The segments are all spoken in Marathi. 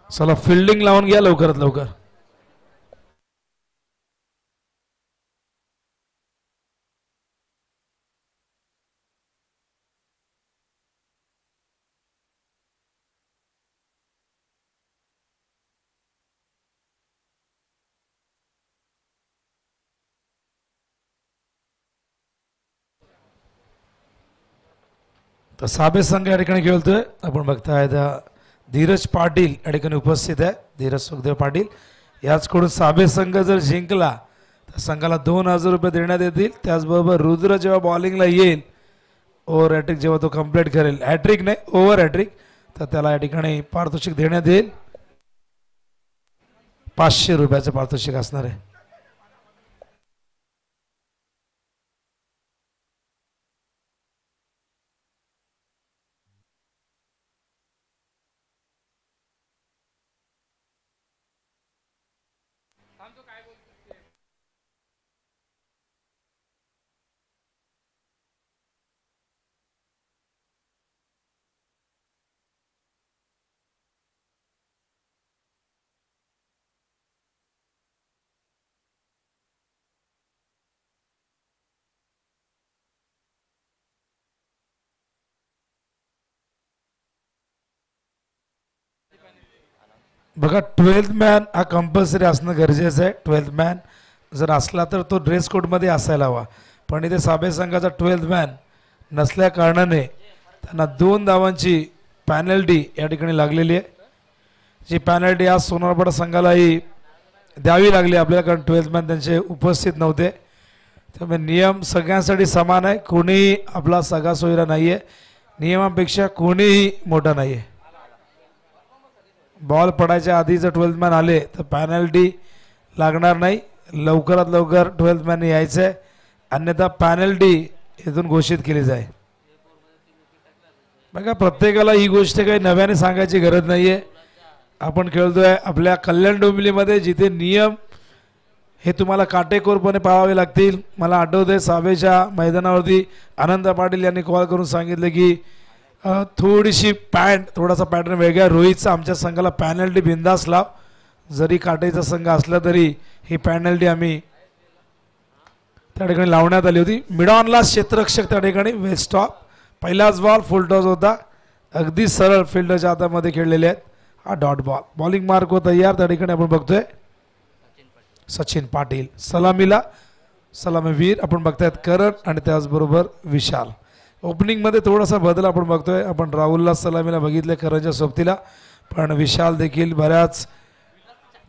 चला फिल्डिंग लावून घ्या लवकरात लवकर. तर साबे संघ या ठिकाणी खेळतोय. आपण बघताय धीरज पाटील या ठिकाणी उपस्थित आहे. धीरज सुखदेव पाटील याचकडून साबे संघ जर जिंकला तर संघाला 2000 रुपये देण्यात येतील. त्याचबरोबर रुद्र जेव्हा बॉलिंगला येईल ओव्हर हॅट्रिक जेव्हा तो कंप्लीट करेल, हॅट्रिक नाही ओव्हर हॅट्रिक, तर त्याला या ठिकाणी पारितोषिक देण्यात येईल. 500 रुपयाचं पारितोषिक असणार आहे. बघा 12th मॅन हा कंपल्सरी असणं गरजेचं आहे. 12th मॅन जर असला तर तो ड्रेस कोडमध्ये असायला हवा, पण इथे साबे संघाचा 12th मॅन नसल्या कारणाने त्यांना 2 धावांची पॅनल्टी या ठिकाणी लागलेली आहे. जी पॅनल्टी आज सोनारपाडा संघालाही द्यावी लागली आपल्याला, कारण 12th मॅन त्यांचे उपस्थित नव्हते. त्यामुळे नियम सगळ्यांसाठी समान आहे. कोणीही आपला सगळा सोयरा नाही आहे, नियमांपेक्षा कोणीही मोठा नाही आहे. बॉल पडायच्या आधी जर 12th मॅन आले तर पॅनल्टी लागणार नाही. लवकरात लवकर 12th मॅन यायचं आहे, अन्यथा पॅनल्टी इथून घोषित केली जाईल. बघा प्रत्येकाला ही गोष्ट काही नव्याने सांगायची गरज नाही आहे. आपण खेळतोय आपल्या कल्याण डोंबिवलीमध्ये, जिथे नियम हे तुम्हाला काटेकोरपणे पाळावे लागतील. मला आठवतंय साबेच्या मैदानावरती आनंद पाटील यांनी कॉल करून सांगितलं की थोडीशी थोडासा पॅटर्न वेगळा, रोहितचा आमच्या संघाला पॅनल्टी बिंदास लाव. जरी काटेचा संघ असला तरी ही पॅनल्टी आम्ही त्या ठिकाणी लावण्यात आली होती. मिडॉनला क्षेत्ररक्षक त्या ठिकाणी वेस्ट टॉप, पहिलाच बॉल फुल टॉस होता, अगदी सरळ फिल्डरच्या हातामध्ये खेळलेले आहेत. हा डॉट बॉल, बॉलिंग मार्क हो तयार. त्या ठिकाणी आपण बघतोय सचिन पाटील सलामीला, सलामीवीर आपण बघतायत करण आणि त्याचबरोबर विशाल. ओपनिंगमध्ये थोडासा बदल आपण बघतोय. आपण राहुलला सलामीला बघितले करणच्या सोबतीला, पण विशाल देखील बऱ्याच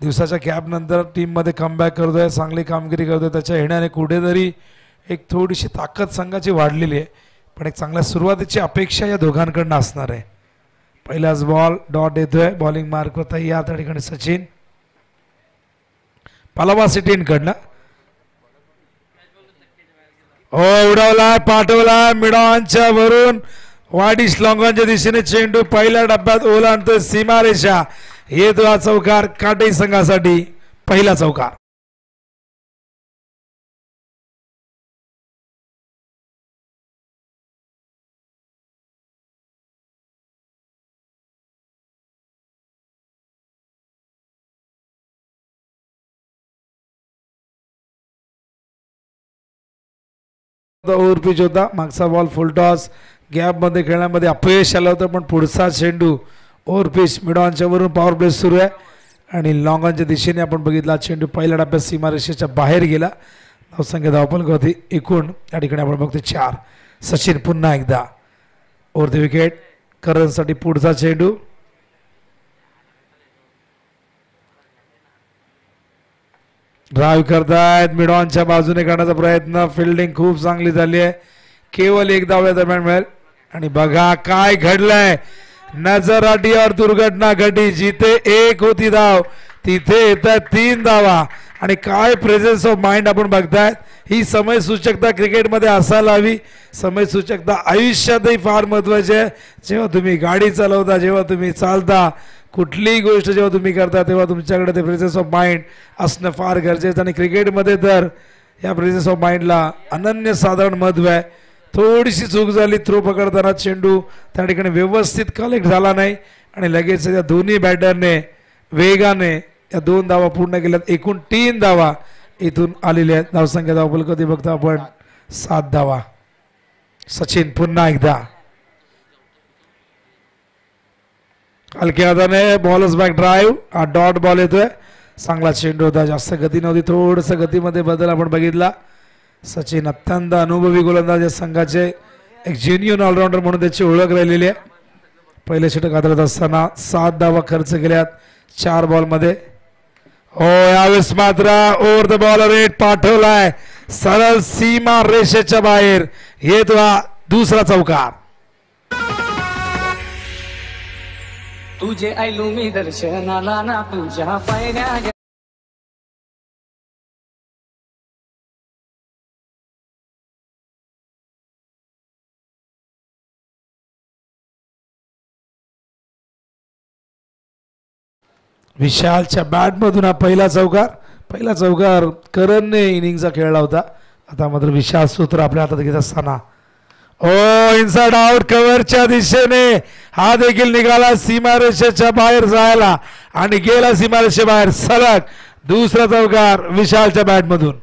दिवसाच्या गॅपनंतर टीममध्ये कमबॅक करतोय, चांगली कामगिरी करतोय. त्याच्या येण्याने कुठेतरी एक थोडीशी ताकद संघाची वाढलेली आहे, पण एक चांगल्या सुरुवातीची अपेक्षा या दोघांकडनं असणार आहे. पहिलाच बॉल डॉट येतोय, बॉलिंग मार्क होता या त्या ठिकाणी सचिन पलावा सिटींकडनं. उडवलाय, पाठवलाय मिडॉनच्या वरून वाडिश लॉंगॉनच्या दिशेने चेंडू पहिल्या डब्यात ओलांडतोय सीमारेषा. येतो हा चौकार काटे संघासाठी, पहिला चौकार. ओव्हर पिच होता, मागचा बॉल फुल टॉस, गॅप मध्ये खेळण्यामध्ये अपयश आलं होतं, पण पुढचा चेंडू ओव्हर पिच मिडॉनच्या वरून पॉवर प्ले सुरू आहे आणि लॉंगॉनच्या दिशेने आपण बघितला चेंडू पहिल्या डब्यात सीमारेषेच्या बाहेर गेला. धावसंख्या धावफलक होती एकूण या ठिकाणी आपण बघतो 4. सचिन पुन्हा एकदा ओव्हर द विकेट. करणसाठी पुढचा चेंडू, ड्राईव्ह करतायत मिडॉनच्या बाजूने करण्याचा प्रयत्न, फिल्डिंग खूप चांगली झाली आहे. केवळ एक धाव या दरम्यान मिळेल आणि बघा काय घडलंय. नजर आटी और दुर्घटना घटी, जिथे 1 होती धाव तिथे येतात 3 धावा आणि काय प्रेझेन्स ऑफ माइंड आपण बघतायत. ही समय सूचकता क्रिकेटमध्ये असायला हवी. समय सूचकता आयुष्यातही फार महत्वाची आहे. जेव्हा तुम्ही गाडी चालवता, जेव्हा तुम्ही चालता, कुठलीही गोष्ट जेव्हा तुम्ही करता, तेव्हा तुमच्याकडे ते प्रेझेन्स ऑफ माइंड असणं फार गरजेचं. आणि क्रिकेटमध्ये तर या प्रेझेन्स ऑफ माइंडला अनन्यसाधारण महत्त्व आहे. थोडीशी चूक झाली, थ्रो पकडताना चेंडू त्या ठिकाणी व्यवस्थित कलेक्ट झाला नाही आणि लगेच त्या दोन्ही बॅटरने वेगाने या 2 धावा पूर्ण केल्यात. एकूण 3 धावा इथून आलेल्या आहेत. धावसंख्या धावफलक बघतो आपण 7 धावा. सचिन पुन्हा एकदा हलक्या हाताने बॉलच बॅक ड्राईव्ह. हा डॉट बॉल येतोय. चांगला चेंडू होता. जास्त गती नव्हती. थोडस गतीमध्ये बदल आपण बघितला. सचिन अत्यंत अनुभवी गोलंदाज या संघाचे एक जेन्युइन ऑलराऊंडर म्हणून त्याची ओळख राहिलेली आहे. पहिले षटक हाताळत असताना 7 धावा खर्च केल्यात 4 बॉलमध्ये. हो यावेळेस मात्र ओव्हर द बॉल रेट पाठवलाय सरळ सीमा रेषेच्या बाहेर. येतो हा दुसरा चौकार. तुझे आयलो मी दर्शनाला ना तुझ्या पायऱ्या. विशालच्या बॅटमधून हा पहिला चौकार करणने इनिंगचा खेळला होता. आता मात्र विशाल सूत्र आपल्या हातात घेत असताना ओ इनसाइड आउट कव्हरच्या दिशेने हा देखील निघाला सीमारेषेच्या बाहेर जायला आणि गेला सीमारेषे बाहेर. सलग दुसरा चौकार विशालच्या बॅटमधून.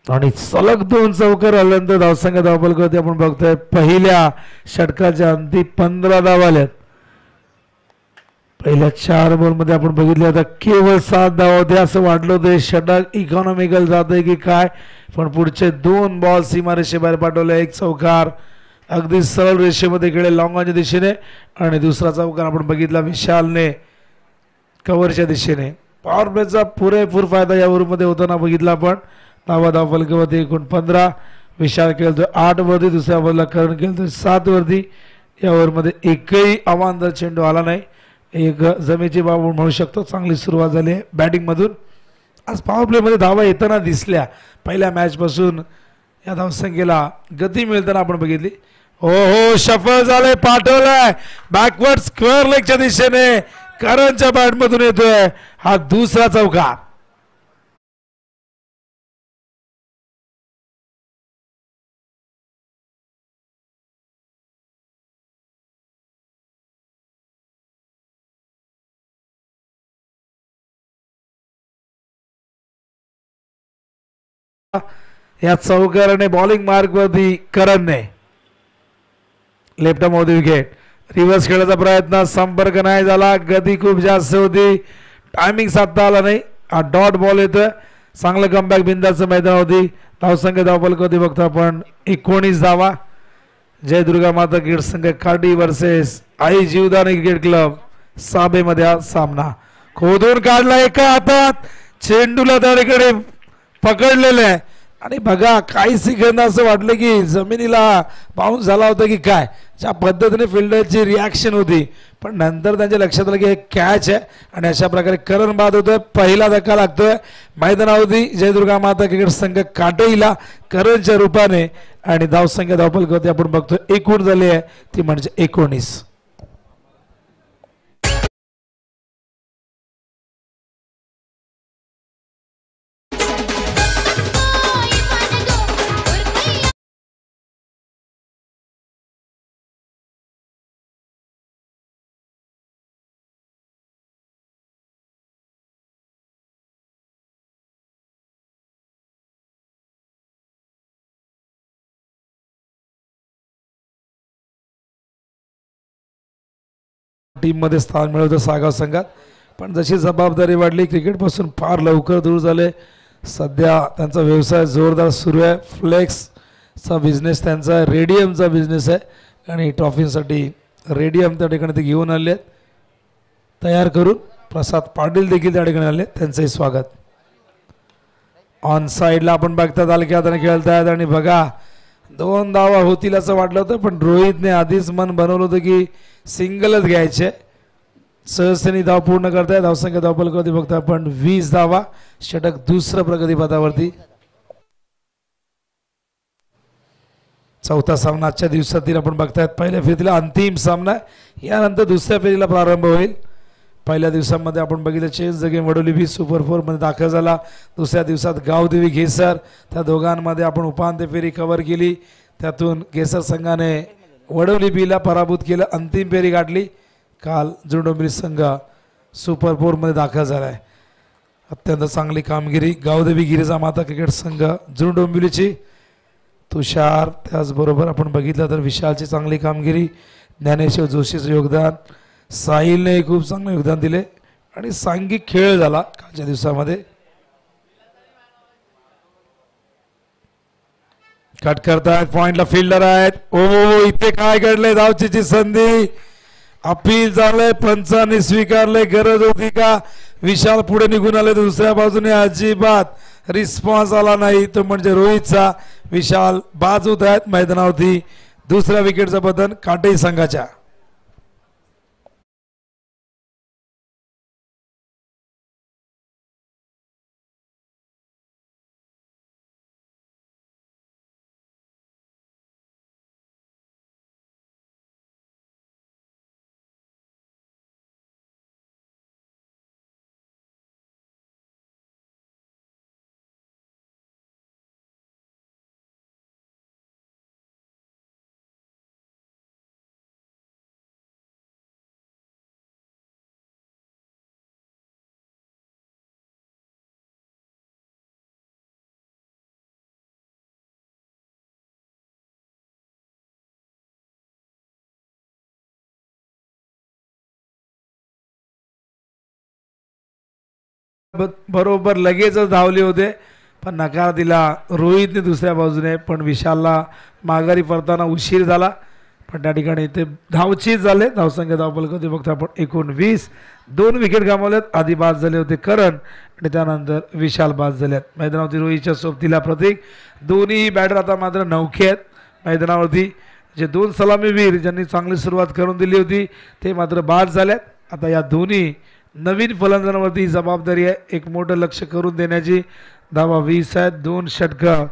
आणि सलग 2 चौकार आल्यानंतर धावसंख्या धावफलक होती आपण बघतोय. पहिल्या षटकाच्या अंती 15 धावा आल्यात. पहिल्या 4 बॉलमध्ये आपण बघितले आता केवळ 7 धावा होते. असं वाटलं होतं षटक इकॉनॉमिकल जात आहे की काय, पण पुढचे 2 बॉल सीमारेषेबाहेर पाठवले. 1 चौकार अगदी सरळ रेषेमध्ये गेले लॉंग ऑनच्या दिशेने आणि दुसरा चौकार आपण बघितला विशालने कव्हरच्या दिशेने. पॉवर प्लेचा पुरेपूर फायदा या ओव्हरमध्ये होताना बघितला आपण. धावफलकावरती एकूण 15. विशाल खेळतोय 8 वरती. दुसऱ्या बॉलला करण खेळतोय 7 वरती. या ओव्हरमध्ये एकही अवांतर चेंडू आला नाही. एक जमेची बाब म्हणू शकतो. चांगली सुरुवात झाली आहे बॅटिंगमधून. आज पॉवर प्लेमध्ये धावा येताना दिसल्या. पहिल्या मॅचपासून या धावसंख्येला गती मिळताना आपण बघितली. हो शफल झालंय. पाठवलाय बॅकवर्ड स्क्वेअर लेगच्या दिशेने करणच्या बॅटमधून येतोय हा दुसरा चौकार. या चौकाराने बॉलिंग मार्क वरती करणने लेफ्ट मध्ये विकेट. रिव्हर्स खेळायचा प्रयत्न संपर्क नाही झाला. गती खूप जास्त होती. टायमिंग साधता आला नाही. हा डॉट बॉल येतोय. चांगलं कमबॅक बिंदाचं मैदान होती. धावसंख्या धावफलक होती बघतो आपण 19 धावा. जय दुर्गा माता क्रिकेट संघ काडी वर्सेस आई जीवदान क्रिकेट क्लब साबेमध्ये हा सामना. खोदून काढला एका हातात. चेंडूला त्याकडे पकडलेलं आहे आणि बघा काही सेकंद असं वाटलं की जमिनीला बाउन्स झाला होता की काय. ज्या पद्धतीने फिल्डरची रिॲक्शन होती, पण नंतर त्यांच्या लक्षात आलं की एक कॅच आहे आणि अशा प्रकारे करण बाद होतोय. पहिला धक्का लागतोय मैदानावरती जय दुर्गा माता क्रिकेट संघ काटईला करणच्या रूपाने आणि धावसंख्या धावफलक होती आपण बघतोय एकूण झाली आहे ती म्हणजे 19. टीम मध्ये स्थान मिळवतं सागाव संघात, पण जशी जबाबदारी वाढली क्रिकेटपासून फार लवकर दूर झाले. सध्या त्यांचा व्यवसाय जोरदार सुरू आहे. फ्लेक्सचा बिझनेस त्यांचा आहे, रेडियमचा बिझनेस आहे आणि ट्रॉफीसाठी रेडियम त्या ठिकाणी ते घेऊन आले आहेत तयार करून. प्रसाद पाटील देखील त्या ठिकाणी आले, त्यांचंही स्वागत. ऑन साईडला आपण बघतात हलक्या हाताने खेळतायत आणि बघा 2 धावा होतील असं वाटलं होतं, पण रोहितने आधीच मन बनवलं होतं की सिंगलच घ्यायचे. सहजतेने धाव पूर्ण करताय. धावसंख्या धावफलकावरती बघतो आपण 20 धावा. षटक दुसरं प्रगतीपथावरती. चौथा सामना आजच्या दिवसातील आपण बघतायत. पहिल्या फेरीतला अंतिम सामना, यानंतर दुसऱ्या फेरीला प्रारंभ होईल. पहिल्या दिवसामध्ये आपण बघितलं change the game Vadoli be super 4 मध्ये दाखल झाला. दुसऱ्या दिवसात गावदेवी घेसर, त्या दोघांमध्ये आपण उपांत्य फेरी कव्हर केली. त्यातून घेसर संघाने वडोली बीला पराभूत केलं, अंतिम फेरी गाठली. काल जुडोंबिवली संघ सुपर 4 मध्ये दाखल झाला आहे. अत्यंत चांगली कामगिरी गावदेवी गिरिजा माता क्रिकेट संघ जुडोंबिवलीची. तुषार, त्याचबरोबर आपण बघितलं तर विशालची चांगली कामगिरी, ज्ञानेश्वर जोशीचं योगदान, साहिलने खूप चांगलं योगदान दिले आणि सांघिक खेळ झाला कालच्या दिवसामध्ये. कट करतायत, पॉइंटला फिल्डर आहेत. ओ इथे काय घडलंय, धावचीची संधी, अपील झालंय, पंचांनी स्वीकारले, गरज होती का? विशाल पुढे निघून आले, दुसऱ्या बाजूने अजिबात रिस्पॉन्स आला नाही, तो म्हणजे रोहितचा. विशाल बाद होत आहेत मैदानावरती. दुसऱ्या विकेटचं बदल काटेई संघाच्या. बरोबर लगेचच धावले होते, पण नकार दिला रोहितने दुसऱ्या बाजूने. पण विशालला माघारी परताना उशीर झाला, पण त्या ठिकाणी ते धावचीत झाले. धावसंख्या धावफलक होते फक्त आपण 19. 2 विकेट गमावलेत. आधी बाद झाले होते करण आणि त्यानंतर विशाल बाद झालेत. मैदानावरती रोहितच्या सोबतीला प्रतीक. दोन्ही बॅटर आता मात्र नौखे आहेत मैदानावरती. जे 2 सलामीवीर ज्यांनी चांगली सुरुवात करून दिली होती ते मात्र बाद झालेत. आता या दोन्ही नवीन फलंदाजांवरती ही जबाबदारी आहे एक मोठं लक्ष करून देण्याची. धावा 20 आहेत, 2 षटकं.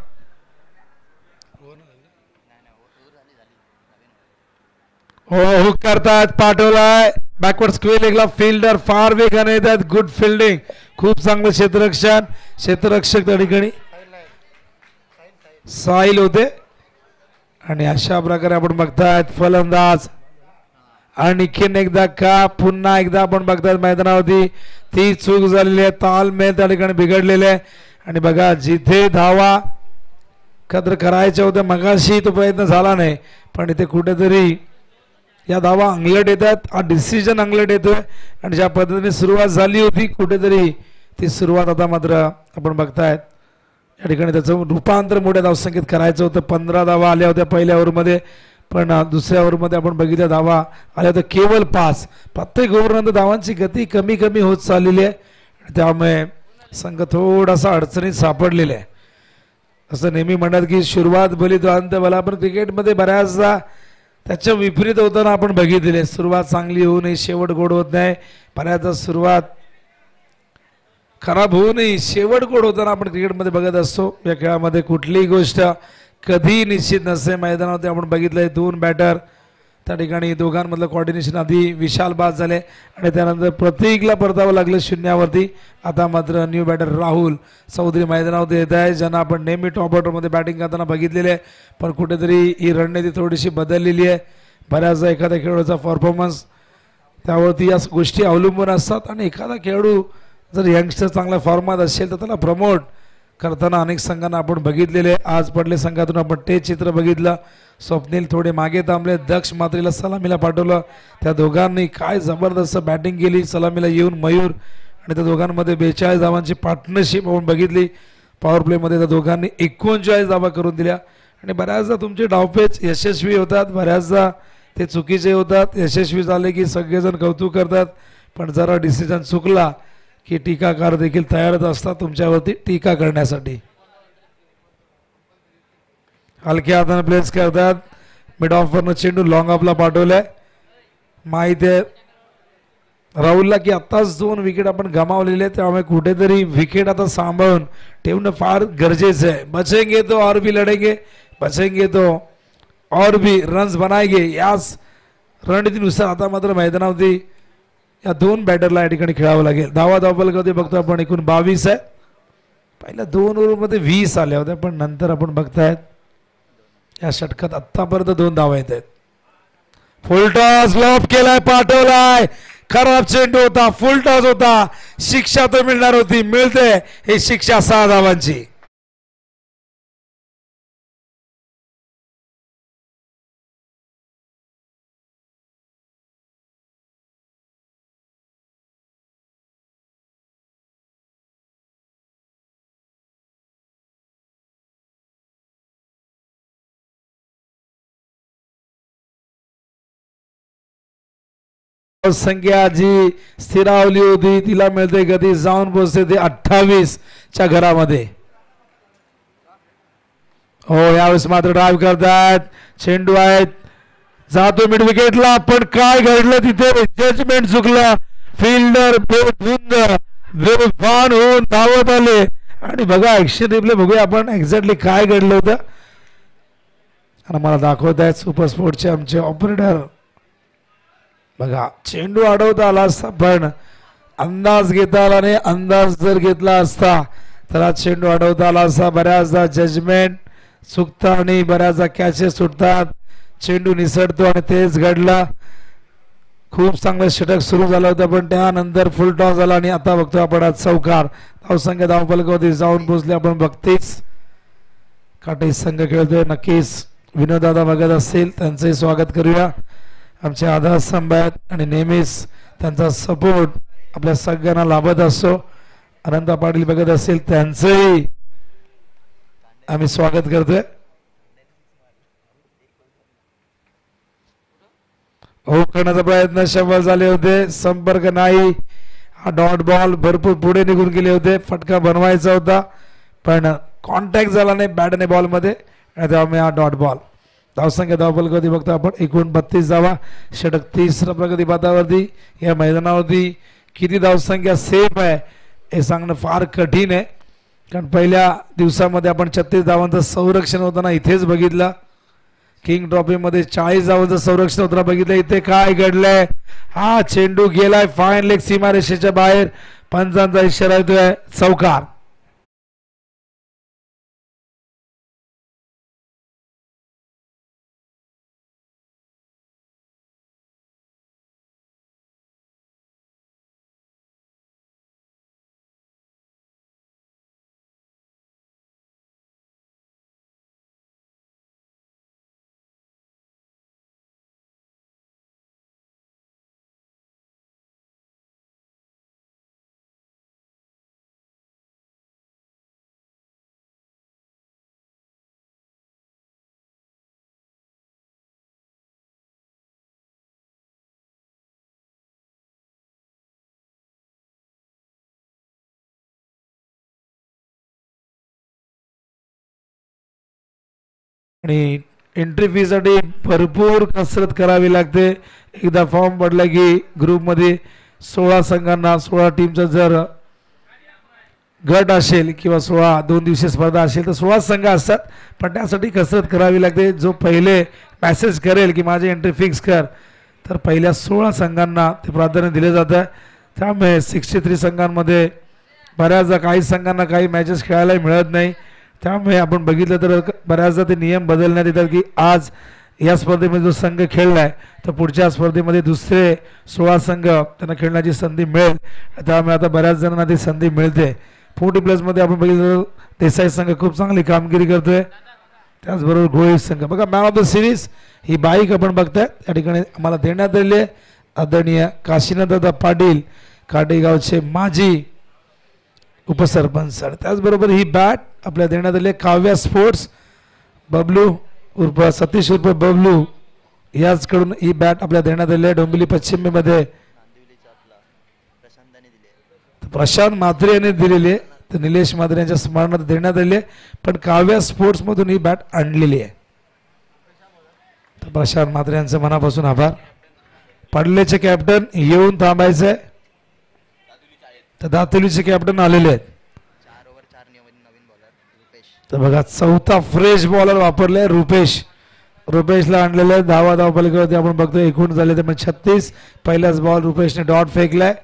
हो करतात, पाठवलाय बॅकवर्ड स्क्वेअर लेगला, फिल्डर फार वेगाने येतात. गुड फिल्डिंग, खूप चांगलं क्षेत्ररक्षण. क्षेत्ररक्षक त्या ठिकाणी साहिल होते. आणि अशा प्रकारे आपण बघतायत फलंदाज आणखीन एकदा का पुन्हा एकदा आपण बघतायत मैदानावरती ती चूक झालेली आहे. तालमेल त्या ठिकाणी बिघडलेले आहे. आणि बघा जिथे धावा कद्र करायच्या होत्या मगाशी तो प्रयत्न झाला नाही, पण इथे कुठेतरी या धावा अंगलट येतात. हा डिसिजन अंगलट येतोय. आणि ज्या पद्धतीने सुरुवात झाली होती कुठेतरी ती सुरुवात आता मात्र आपण बघतायत या ठिकाणी त्याचं रूपांतर मोठ्या धावसंख्येत करायचं होतं. 15 धावा आल्या होत्या पहिल्या ओव्हरमध्ये, पण दुसऱ्या ओव्हरमध्ये आपण बघितल्या धावा आल्या होत्या केवळ 5. प्रत्येक ओव्हरनंतर धावांची गती कमी कमी होत चाललेली आहे. त्यामुळे संघ थोडासा अडचणीत सापडलेला आहे. असं नेहमी म्हणतात की सुरुवात भली तो अंत भला, पण क्रिकेटमध्ये बऱ्याचदा त्याच्या विपरीत होताना आपण बघितले. सुरुवात चांगली होऊ नये, शेवट गोड होत नाही. बऱ्याचदा सुरुवात खराब होऊ नये, शेवट गोड होताना आपण क्रिकेटमध्ये बघत असतो. या खेळामध्ये कुठलीही गोष्ट कधी निश्चित नसते. मैदानावरती आपण बघितलंय 2 बॅटर त्या ठिकाणी दोघांमधलं कॉर्डिनेशन. आधी विशाल बाद झाले आणि त्यानंतर प्रतीकला परतावं लागलं शून्यावरती. आता मात्र न्यू बॅटर राहुल चौधरी मैदानावरती येत आहे, ज्यांना आपण नेहमी टॉप ऑर्डरमध्ये बॅटिंग करताना बघितलेले आहे. पण कुठेतरी ही रणनीती थोडीशी बदललेली आहे. बऱ्याचदा एखाद्या खेळाडूचा परफॉर्मन्स त्यावरती या गोष्टी अवलंबून असतात. आणि एखादा खेळाडू जर यंगस्टर चांगल्या फॉर्मात असेल तर त्याला प्रमोट करताना अनेक संघांना आपण बघितलेले. आज पडले संघातून आपण ते चित्र बघितलं. स्वप्नील थोडे मागे थांबले, दक्ष मात्रेला सलामीला पाठवलं. त्या दोघांनी काय जबरदस्त बॅटिंग केली. सलामीला येऊन मयूर आणि त्या दोघांमध्ये 42 धावांची पार्टनरशिप आपण बघितली. पॉवर प्लेमध्ये त्या दोघांनी 39 धावा करून दिल्या. आणि बऱ्याचदा तुमचे डावपेच यशस्वी होतात, बऱ्याचदा ते चुकीचे होतात. यशस्वी झाले की सगळेजण कौतुक करतात, पण जरा डिसिजन चुकला की टीकाकार देखील तयारच असतात तुमच्यावरती टीका करण्यासाठी. हलक्या हाताने प्लेस करतात. मिड ऑफरनं चेंडू लॉंग ऑफला पाठवलाय. माहिती आहे राहुलला की आत्ताच 2 विकेट आपण गमावलेले, त्यामुळे कुठेतरी विकेट आता सांभाळून ठेवणं फार गरजेचं आहे. बचेंगे तो और भी लढेंगे, बचेंगे तो और भी रन्स बनाएगे याच रणनीतीनुसार आता मात्र मैदानावरती या दोन बॅटरला या ठिकाणी खेळावं लागेल. धावा धावफलकामध्ये बघतो आपण एकूण 22 आहे. पहिल्या 2 ओव्हरमध्ये 20 आल्या होत्या पण नंतर आपण बघतायत या षटकात आतापर्यंत 2 धावा येत आहेत. फुल टॉस लॉफ केलाय पाठवलाय खराब चेंडू होता फुल टॉस होता शिक्षा तर मिळणार होती मिळते ही शिक्षा 6 धावांची. संख्या जी स्थिरावली होती तिला मिळते गती जाऊन पोहोचते ते 28 च्या घरामध्ये. हो यावेळेस मात्र ड्राईव्ह करतात चेंडू आहेत जातो मिड विकेटला पण काय घडलं तिथे जजमेंट चुकलं फिल्डर बेधुंद बेभान होऊन धावत आले आणि बघा ऍक्शन रिप्ले बघूया आपण एक्झॅक्टली काय घडलं होतं आणि मला दाखवत आहेत सुपर स्पोर्टचे आमचे ऑपरेटर. बघा चेंडू अडवता आला असता पण अंदाज घेता आला नाही अंदाज जर घेतला असता तर हा चेंडू अडवता आला असता. बऱ्याचदा जजमेंट चुकतं आणि बऱ्याचदा कॅचेस सुटतात चेंडू निसटतो आणि तेच घडलं. खूप चांगलं षटक सुरू झालं होतं पण त्यानंतर फुल टॉस झाला आणि आता बघतो आपण आज चौकार. धावसंख्या धावफलकावरती जाऊन पोहोचले आपण 32. काटे संघ खेळतोय नक्कीच विनोददादा बघत असतील त्यांचंही स्वागत करूया. आमचे आधार स्तंभ आहेत आणि नेहमीच त्यांचा सपोर्ट आपल्या सगळ्यांना लाभत असतो. अनंत पाटील बघत असतील त्यांचंही आम्ही स्वागत करतोय. हो करण्याचा प्रयत्न शंभर झाले होते संपर्क नाही. हा डॉट बॉल भरपूर पुढे निघून गेले होते फटका बनवायचा होता पण कॉन्टॅक्ट झाला नाही बॅट आणि बॉलमध्ये आणि त्यामुळे हा डॉट बॉल. धावसंख्या धावफलकावरती बघतो आपण एकूण 32 धावा षटक 30 प्रगती पथावरती. या मैदानावरती किती धावसंख्या सेफ आहे हे सांगणं फार कठीण आहे कारण पहिल्या दिवसामध्ये आपण 36 धावांचं संरक्षण होताना इथेच बघितलं. किंग ट्रॉफीमध्ये 40 धावांचं संरक्षण होताना बघितलं. इथे काय घडलंय हा चेंडू गेलाय फाईन लेग सीमारेषेच्या बाहेर पंचांचा इशारा येतोय चौकार. आणि एंट्री फीसाठी भरपूर कसरत करावी लागते. एकदा फॉर्म पडला की ग्रुपमध्ये 16 संघांना 16 टीमचा जर गट असेल किंवा 16 2 दिवसीय स्पर्धा असेल तर 16 संघ असतात पण त्यासाठी कसरत करावी लागते. जो पहिले मॅसेज करेल की माझी एंट्री फिक्स कर तर पहिल्या 16 संघांना ते प्राधान्य दिले जातं. त्यामुळे 63 संघांमध्ये बऱ्याचदा काही संघांना काही मॅचेस खेळायला मिळत नाही. त्यामुळे आपण बघितलं तर बऱ्याचदा ते नियम बदलण्यात येतात की आज या स्पर्धेमध्ये जो संघ खेळलाय तर पुढच्या स्पर्धेमध्ये दुसरे 16 संघ त्यांना खेळण्याची संधी मिळेल. त्यामुळे आता बऱ्याच जणांना ती संधी मिळते. 40+ आपण बघितलं देसाई संघ खूप चांगली कामगिरी करतोय. त्याचबरोबर गोळी संघ बघा man of the series he bike आपण बघताय या ठिकाणी आम्हाला देण्यात आलेली आहे. आदरणीय काशीनाथदादा पाटील काटेगावचे माजी उपसरपंच. त्याचबरोबर ही बॅट आपल्या देण्यात आली काव्या स्पोर्ट्स बबलू उर्फ सतीश उर्फ बबलू याचकडून ही बॅट आपल्या देण्यात आली आहे. डोंबिवली पश्चिमेमध्ये प्रशांत म्हात्रे यांनी दिलेली आहे तर निलेश म्हात्रे यांच्या स्मरणार्थ देण्यात आली आहे पण काव्या स्पोर्ट्स मधून ही बॅट आणलेली आहे. तर प्रशांत म्हात्रे यांचे मनापासून आभार. पडलेचे कॅप्टन येऊन थांबायचे आहे तर दातुलीचे कॅप्टन आलेले आहेत. तर बघा चौथा फ्रेश बॉलर वापरले रुपेश रुपेशला आणलेले धावा धावपलीकडे आपण बघतोय एकूण झाले ते म्हणजे 36. पहिलाच बॉल रुपेशने डॉट फेकलाय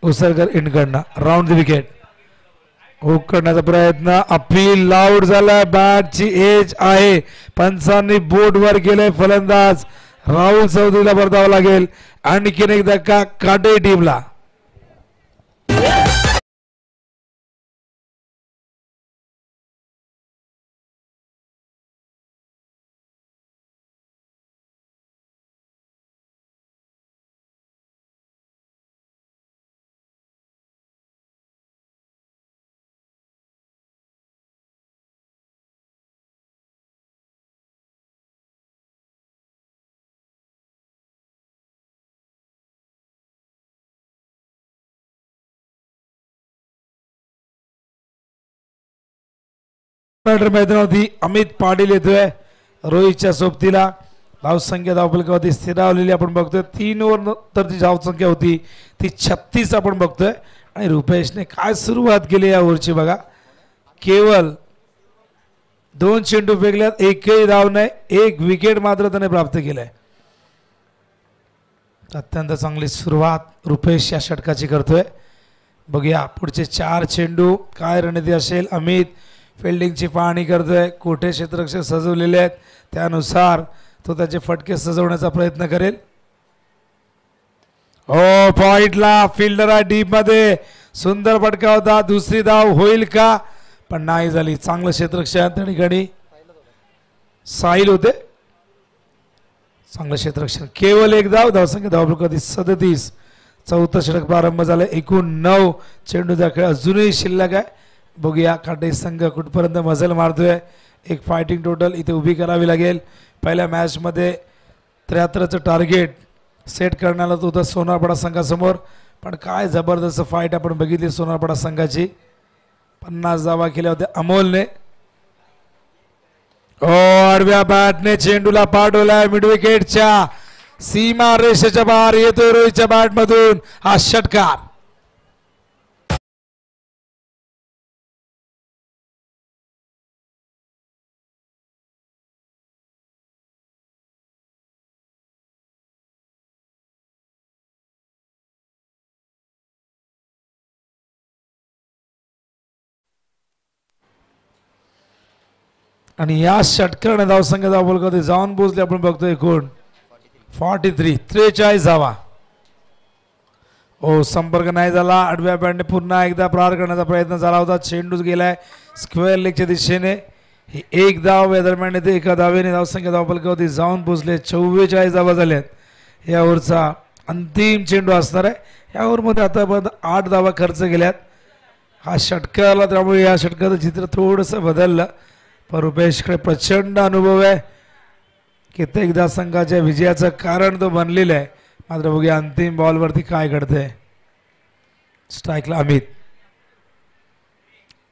उसरकर इनकडनं. Round the wicket. हुक करण्याचा प्रयत्न. अपील लाऊड झाला. बॅटची एज आहे. पंचांनी बोट वर केले. फलंदाज राहुल चौधरीला परतावा लागेल. आणखीन एक धक्का काटे टीमला. मैदानावरती अमित पाटील येतोय. रोहितच्या सोबतीला धावसंख्या धावपलकावरती स्थिरावलेली आपण बघतोय. 3 ओव्हर नंतर जी धावसंख्या होती ती 36 आपण बघतोय. आणि रुपेशने काय सुरुवात केली या ओव्हरची बघा. केवळ 2 चेंडू फेकल्यात. एकही धाव नाही. 1 विकेट मात्र त्याने प्राप्त केलाय. अत्यंत चांगली सुरुवात रुपेश या षटकाची करतोय. बघूया पुढचे 4 चेंडू काय रणनीती असेल. अमित फिल्डिंगची पाहणी करतोय. कोठे क्षेत्ररक्षक सजवलेले आहेत त्यानुसार तो त्याचे फटके सजवण्याचा प्रयत्न करेल. ओ पॉइंटला फिल्डर आहे डीप मध्ये. सुंदर फटका होता. दुसरी धाव होईल का पण नाही झाली. चांगलं क्षेत्ररक्षण त्या ठिकाणी साहिल होते. चांगलं क्षेत्ररक्षण. केवळ 1 धाव. धावसंख्या धावपलकावरती 37. चौथं षटक प्रारंभ झालं. एकूण 9 चेंडूचा खेळ अजूनही शिल्लक आहे. बघूया काटे संघ कुठपर्यंत मजल मारतोय. एक फायटिंग टोटल इथे उभी करावी लागेल. पहिल्या मॅचमध्ये 73चं टार्गेट सेट करण्याला तो होता सोनारपाडा संघासमोर. पण काय जबरदस्त फाईट आपण बघितली सोनारपाडा संघाची. 50 धावा केल्या होत्या अमोलने. आडव्या बॅटने चेंडूला पाठवलाय. मिड विकेटच्या सीमा रेषेच्या बाहेर येतोय रोहितच्या बॅटमधून हा षटकार. आणि या षटकाने धावसंख्या धावपलकावरती जाऊन पोहोचले आपण बघतोय एकूण 43 धावा. ओ संपर्क नाही झाला. आडव्या बॅटने पुन्हा एकदा प्रहार करण्याचा प्रयत्न झाला होता. चेंडूच गेलाय स्क्वेअर लेगच्या दिशेने. ही 1 धाव या दरम्यान ते एका धावेने धावसंख्या धावपलकावरती जाऊन पोहोचले. 44 धावा झाल्यात. या ओव्हरचा अंतिम चेंडू असणार आहे. या ओव्हरमध्ये आतापर्यंत 8 धावा खर्च केल्यात. हा षटका आला त्यामुळे या षटकाचं चित्र थोडंसं बदललं. पण रुपेशकडे प्रचंड अनुभव आहे. कित्येकदा संघाच्या विजयाचं कारण तो बनलेलं आहे. मात्र बघूया अंतिम बॉलवरती काय घडतंय. स्ट्राईकला अमित.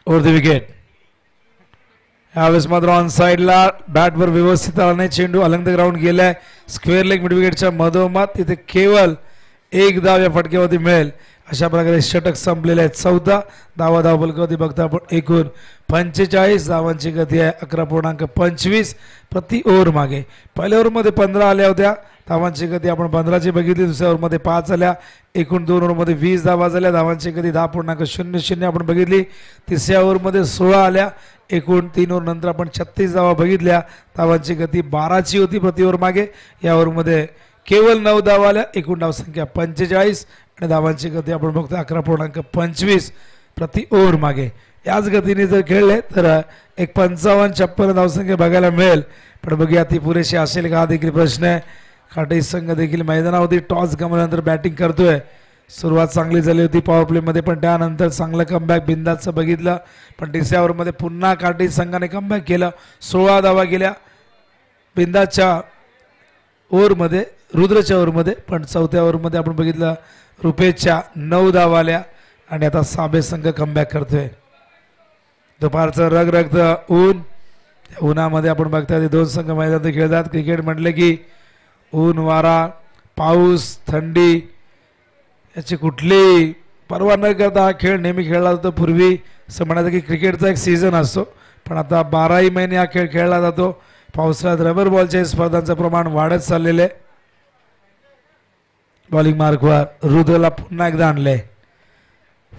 Over the wicket. यावेळेस मात्र ऑन साईडला बॅटवर व्यवस्थित आला नाही. चेंडू अलंग ग्राउंड गेलाय. स्क्वेअर लेग मिड विकेटच्या मधोमध. तिथे केवळ 1 धाव या फटक्यावरती मिळेल. अशा प्रकारे षटक संपलेले आहेत. 14 धावा धावपलकावरती बघता आपण एकूण 45 धावांची गती आहे. 11.25 प्रति ओव्हर मागे. पहिल्या ओव्हरमध्ये 15 आल्या होत्या धावांची गती आपण 15ची बघितली. दुसऱ्या ओव्हरमध्ये 5 आल्या. एकूण 2 ओव्हरमध्ये 20 धावा झाल्या. धावांची गती 10.00 आपण बघितली. तिसऱ्या ओव्हरमध्ये 16 आल्या. एकूण 3 ओव्हर नंतर आपण 36 धावा बघितल्या. धावांची गती 12ची होती प्रति ओव्हर मागे. या ओव्हरमध्ये केवळ 9 धावा आल्या. एकूण धावसंख्या 45 आणि धावांची गती आपण बघतो 11.25 प्रति ओव्हर मागे. याच गतीने जर खेळले तर एक 55-56 धावसंख्या बघायला मिळेल. पण बघूया ती पुरेशी असेल का हा देखील प्रश्न आहे. काटे संघ देखील मैदानावरती टॉस गमावल्यानंतर बॅटिंग करतोय. सुरुवात चांगली झाली होती पॉवर प्लेमध्ये पण त्यानंतर चांगलं कमबॅक बिंदाचं बघितलं. पण तिसऱ्या ओव्हरमध्ये पुन्हा काटे संघाने कमबॅक केलं. 16 धावा गेल्या बिंदाच्या ओव्हरमध्ये, रुद्रच्या ओव्हरमध्ये. पण चौथ्या ओव्हरमध्ये आपण बघितलं रुपेशच्या 9 धावा आल्या. आणि आता साबे संघ कमबॅक करतोय. दुपारचं रगरगत ऊन. उन्हामध्ये आपण बघता 2 संघ मैदानात खेळतात. क्रिकेट म्हटलं की ऊन, वारा, पाऊस, थंडी याची कुठलीही पर्वा न करता हा खेळ नेहमी खेळला जातो. पूर्वी असं म्हणायचं की क्रिकेटचा एक सीझन असतो. पण आता 12ही महिने हा खेळ खेळला जातो. पावसाळ्यात रबर बॉलच्या स्पर्धांचं प्रमाण वाढत चाललेले. बॉलिंग मार्कवर रुद्रला पुन्हा एकदा आणले.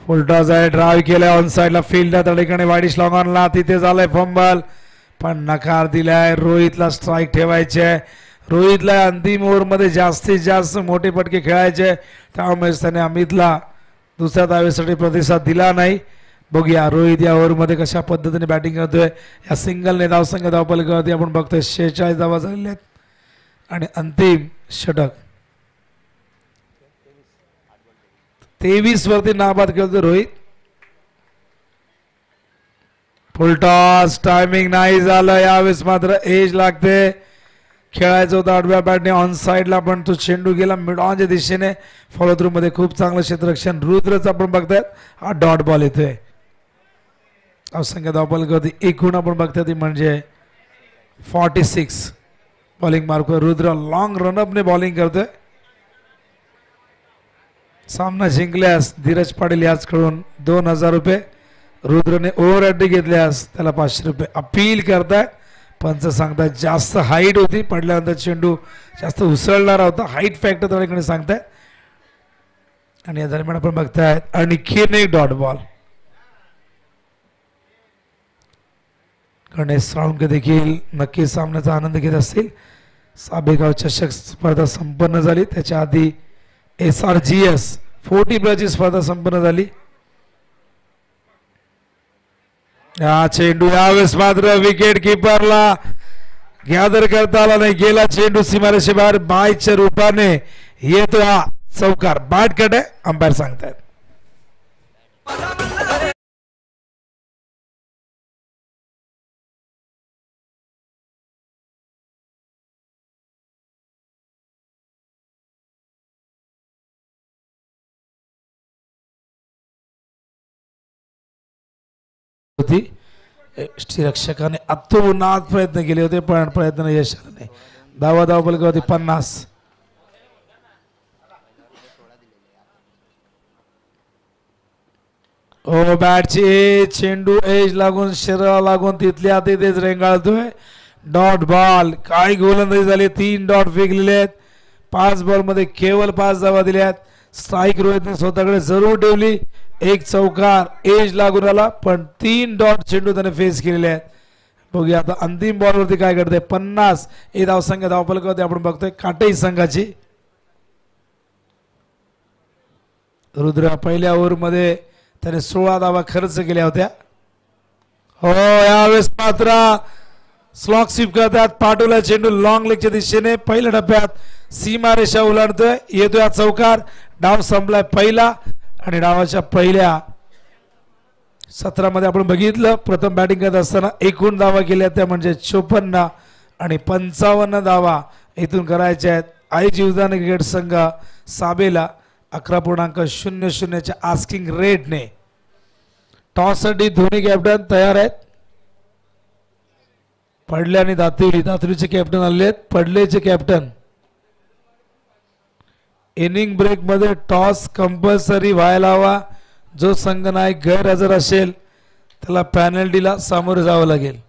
फुलटॉस आहे, ड्राईव्ह केलाय ऑन साइडला फील्ड त्या ठिकाणी वाईडिश लॉंग ऑनला, तिथे झालंय फंबल पण नकार दिलाय. रोहितला स्ट्राईक ठेवायचे. रोहितला अंतिम ओव्हरमध्ये जास्तीत जास्त मोठे फटके खेळायचे, त्यामुळे त्याने अमितला दुसऱ्या धावेसाठी प्रतिसाद दिला नाही. बघूया रोहित या ओव्हरमध्ये कशा पद्धतीने बॅटिंग करतोय. या सिंगलने धावसंख्या धावपलीकडे आपण बघतोय 46 धावा झालेल्या आहेत आणि अंतिम षटक 23 वरती नाबाद खेळतोय रोहित. फुलटॉस टायमिंग नाही झालं, यावेळेस मात्र एज लागते. खेळायचं होतं आडव्या बॅटने ऑन साइडला पण तो चेंडू गेला मिड ऑनच्या दिशेने. फॉलो थ्रू मध्ये खूप चांगलं क्षेत्ररक्षण रुद्रचं आपण बघतायत. हा डॉट बॉल येतोय. धावसंख्या धावपलीकडे एकूण आपण बघताय ती म्हणजे 46. बॉलिंग मार्कवर रुद्र लॉंग रनअपने बॉलिंग करतोय. सामना जिंकल्यास धीरज पाटील याचकडून 2000 रुपये, रुद्रने ओव्हर अड्डी घेतल्यास त्याला 500 रुपये अपील करतायत. पंच सांगतायत जास्त हाईट होती, पडल्यानंतर चेंडू जास्त उसळणारा होता, हाईट फॅक्टर त्या ठिकाणी सांगतायत. आणि या दरम्यान आपण बघतायत आणखीन एक डॉट बॉल. गणेश साळुंके देखील नक्की सामन्याचा आनंद घेत असतील. साबेगाव चषक स्पर्धा संपन्न झाली, त्याच्या आधी SRGS 40+ ची स्पर्धा संपन्न झाली. हा चेंडू यावेळेस मात्र विकेट किपरला गॅदर करता आला नाही. गेला चेंडू सीमारेषे बाहेर बायच्या रूपाने येतो. हा चौकार बॅट कट आहे, अंपायर सांगतायत. रक्षकाने अतोनात प्रयत्न केले होते पण प्रयत्न यश आले नाही. धाव पलकावरती 50. ओ बॅटची चेंडू एज लागून शरीराला लागून तिथल्या तिथेच रेंगाळतोय. Dot ball. काय गोलंदाजी झाली, 3 डॉट फेकलेले आहेत. 5 बॉल मध्ये केवळ 5 धावा दिल्या आहेत. स्ट्राईक रोहितने स्वतःकडे जरूर ठेवली. एक चौकार एज लागून आला पण 3 डॉट चेंडू त्याने फेस केलेले आहेत. बघूया आता अंतिम बॉल वरती काय करते. 50 हे धावसंख्या धावपलकावरती आपण बघतोय काटेई संघाची. रुद्र पहिल्या ओव्हर मध्ये त्याने 16 धावा खर्च केल्या होत्या. हो यावेळेस मात्र स्लॉक स्वीप करतात. पाठवला चेंडू लॉंग लेगच्या दिशेने. पहिल्या टप्प्यात सीमारेषा ओलांडतोय. येतोय हा चौकार. डाव संपलाय पहिला आणि डावाच्या पहिल्या 17 मध्ये आपण बघितलं प्रथम बॅटिंग करत असताना एकूण धावा केल्या त्या म्हणजे 54 आणि 55 धावा इथून करायच्या आहेत. आई जीवदान क्रिकेट संघ साबेला 11.00 च्या आस्किंग रेटने. टॉस साठी दोन्ही कॅप्टन तयार आहेत. पडले आणि दातुरीचे कॅप्टन आले आहेत. पडलेचे कॅप्टन. इनिंग ब्रेक मध्ये टॉस कंपल्सरी व्हायला हवा. जो संघनायक गैरहजर असेल त्याला पेनल्टीला सामोरे जावं लागेल.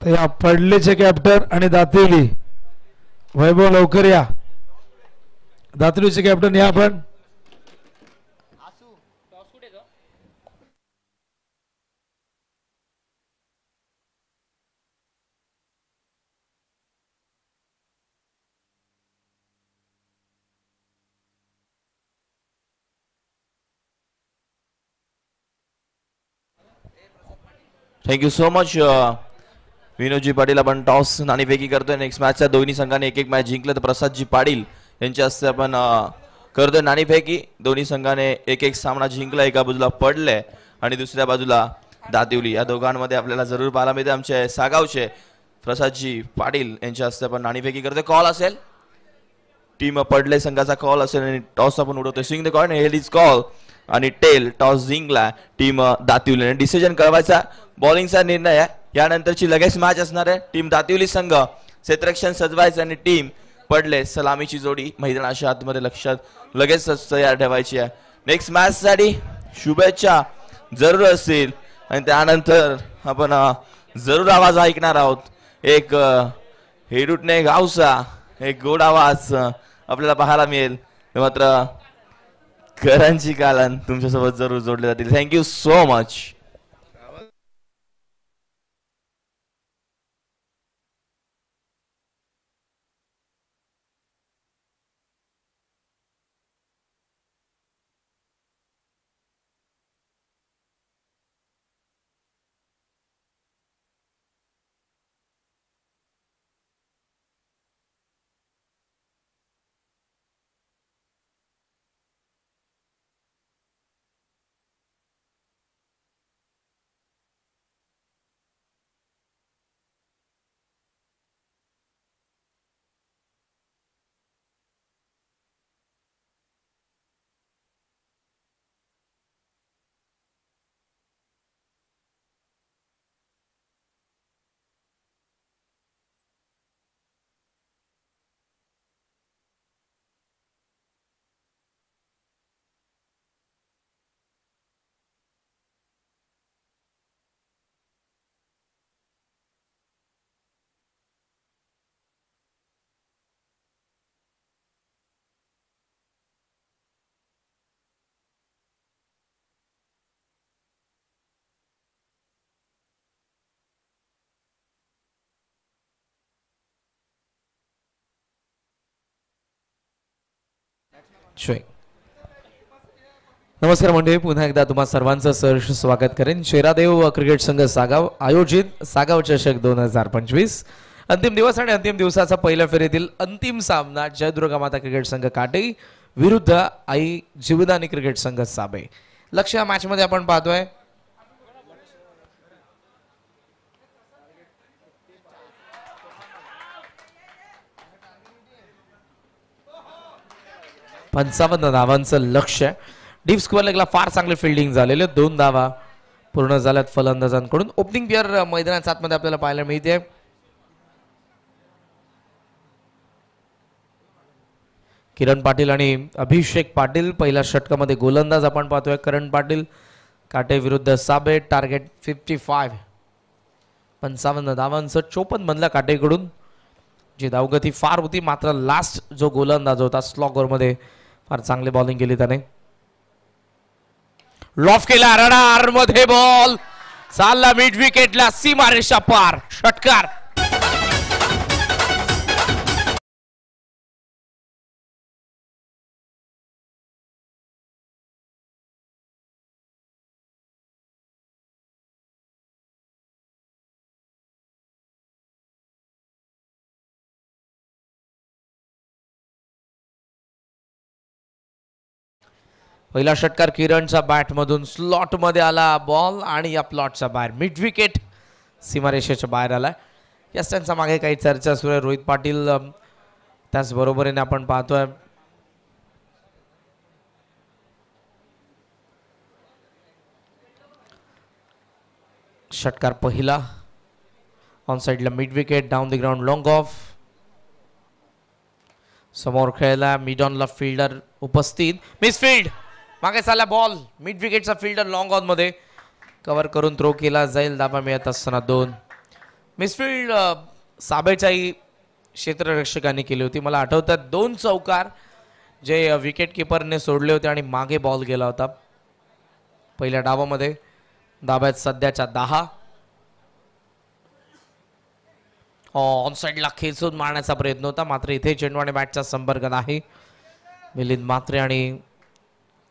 तर या पडलेचे कॅप्टन आणि दातेली वैभव लवकर या. दातुरीचे कॅप्टन या आपण. थँक्यू सो मच विनोदजी पाटील. आपण टॉस नाणेफेकी करतोय. नेक्स्ट मॅचच्या दोन्ही संघाने एक मॅच जिंकलं तर प्रसादजी पाटील यांच्या हस्ते आपण करतोय नाणेफेकी. दोन्ही संघाने एक सामना जिंकला. एका बाजूला पडले आणि दुसऱ्या बाजूला दातिवली. या दोघांमध्ये आपल्याला जरूर पाहायला मिळते आमचे सागावचे प्रसादजी पाटील यांच्या हस्ते आपण नाणेफेकी करतोय. कॉल असेल टीम पडले संघाचा कॉल असेल आणि टॉस आपण उडवतोय. Swing the coin hail is call आणि टेल. टॉस जिंकला टीम दातिवली. डिसिजन कळवायचा बॉलिंगचा निर्णय आहे. यानंतरची लगेच मॅच असणार आहे. टीम दातिवली संघ क्षेत्ररक्षण सजवायचं आणि टीम पडले सलामीची जोडी मैदानाच्या आतमध्ये लक्षात लगेच तयार ठेवायची आहे. नेक्स्ट मॅच साठी शुभेच्छा जरूर असतील आणि त्यानंतर आपण जरूर आवाज ऐकणार आहोत. एक हेडूटणे गावचा एक गोड आवाज आपल्याला पाहायला मिळेल. मात्र करणची कालन तुमच्यासोबत जरूर जोडले जातील. Thank you so much. नमस्कार मंडळी, पुन्हा एकदा तुम्हा सर्वांचं सहर्ष स्वागत करेन. शेरादेव क्रिकेट संघ सागाव आयोजित सागाव चषक 2025 अंतिम दिवस आणि अंतिम दिवसाचा पहिल्या फेरीतील अंतिम सामना जयदुर्गा माता क्रिकेट संघ काटे विरुद्ध आई जीवदानी क्रिकेट संघ साबे. लक्ष या मॅच मध्ये आपण पाहतोय पंचावन्न धावांचं लक्ष. डीप स्क्वेअर लेगला फार चांगले फिल्डिंग झालेले. 2 धावा पूर्ण झाल्यात फलंदाजांकडून. ओपनिंग पेअर मैदानाच्या आतमध्ये आपल्याला पाहायला मिळते. किरण पाटील आणि अभिषेक पाटील पहिल्या षटकामध्ये गोलंदाज आपण पाहतोय. करण पाटील काटे विरुद्ध साबे. टार्गेट 55. 55 धावांचं 54 बनला काटेकडून. जी धावगती फार होती, मात्र लास्ट जो गोलंदाज होता स्लॉगर मध्ये फार चांगली बॉलिंग केली त्याने. लॉफ केला रडार मध्ये बॉल चालला मिड विकेटला सीमारेषा पार. षटकार. पहिला षटकार किरणच्या बॅट मधून स्लॉट मध्ये आला बॉल आणि या प्लॉटच्या बाहेर मिड विकेट सीमारेषेच्या बाहेर आला. याच त्यांच्या मागे काही चर्चा सुरू आहे. रोहित पाटील त्याच बरोबरीने आपण पाहतोय षटकार पहिला ऑन साइडला mid wicket. Down the ground long off. समोर खेळला मिड ऑनला फिल्डर उपस्थित. मिसफिल्ड. मागे चालला बॉल. मिड विकेटचा फिल्डर लॉंग ऑन मध्ये कव्हर करून थ्रो केला जाईल. धाबा मिळत असताना 2. मिसफिल्ड साबेच्याही क्षेत्ररक्षकांनी केली होती. मला आठवतात 2 चौकार जे विकेट किपरने सोडले होते आणि मागे बॉल गेला होता पहिल्या डावामध्ये. धाब्यात सध्याच्या 10. ऑन साइडला खेचून मारण्याचा प्रयत्न होता, मात्र इथे चेंडू आणि बॅटचा संपर्क नाही. मिलिंद म्हात्रे आणि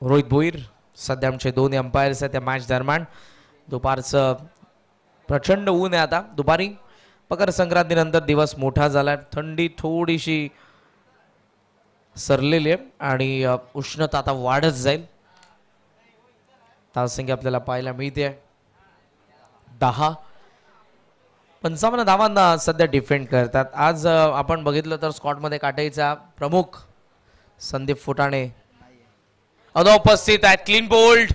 रोहित भोईर सध्या आमचे 2 अंपायर्स आहेत त्या मॅच दरम्यान. दुपारचं प्रचंड ऊन आहे आता. दुपारी मकर संक्रांतीनंतर दिवस मोठा झाला. थंडी थोडीशी सरलेली आहे आणि उष्णता आता वाढत जाईल. धावसंख्या आपल्याला पाहायला मिळते 10. 55 धावांना सध्या डिफेंड करतात. आज आपण बघितलं तर स्कॉटमध्ये काटाईचा प्रमुख संदीप फुटाणे अनुपस्थित आहेत. क्लीन बोल्ड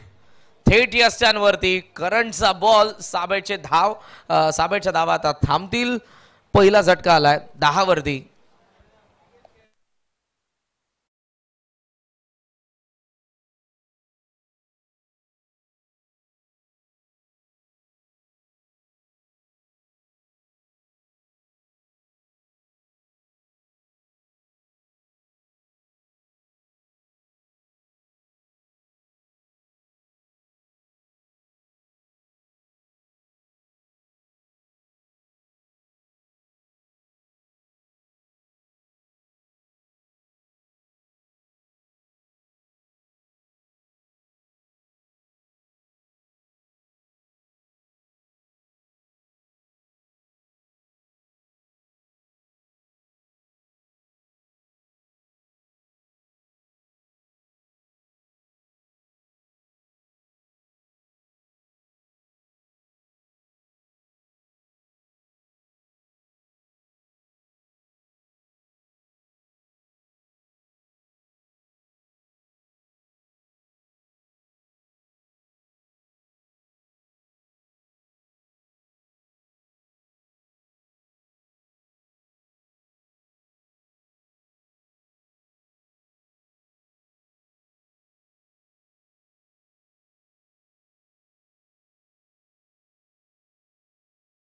थेट यष्ट्यांवरती. करंटचा बॉल. साबेच्या धावा आता थांबतील. पहिला झटका आलाय 10 वरती.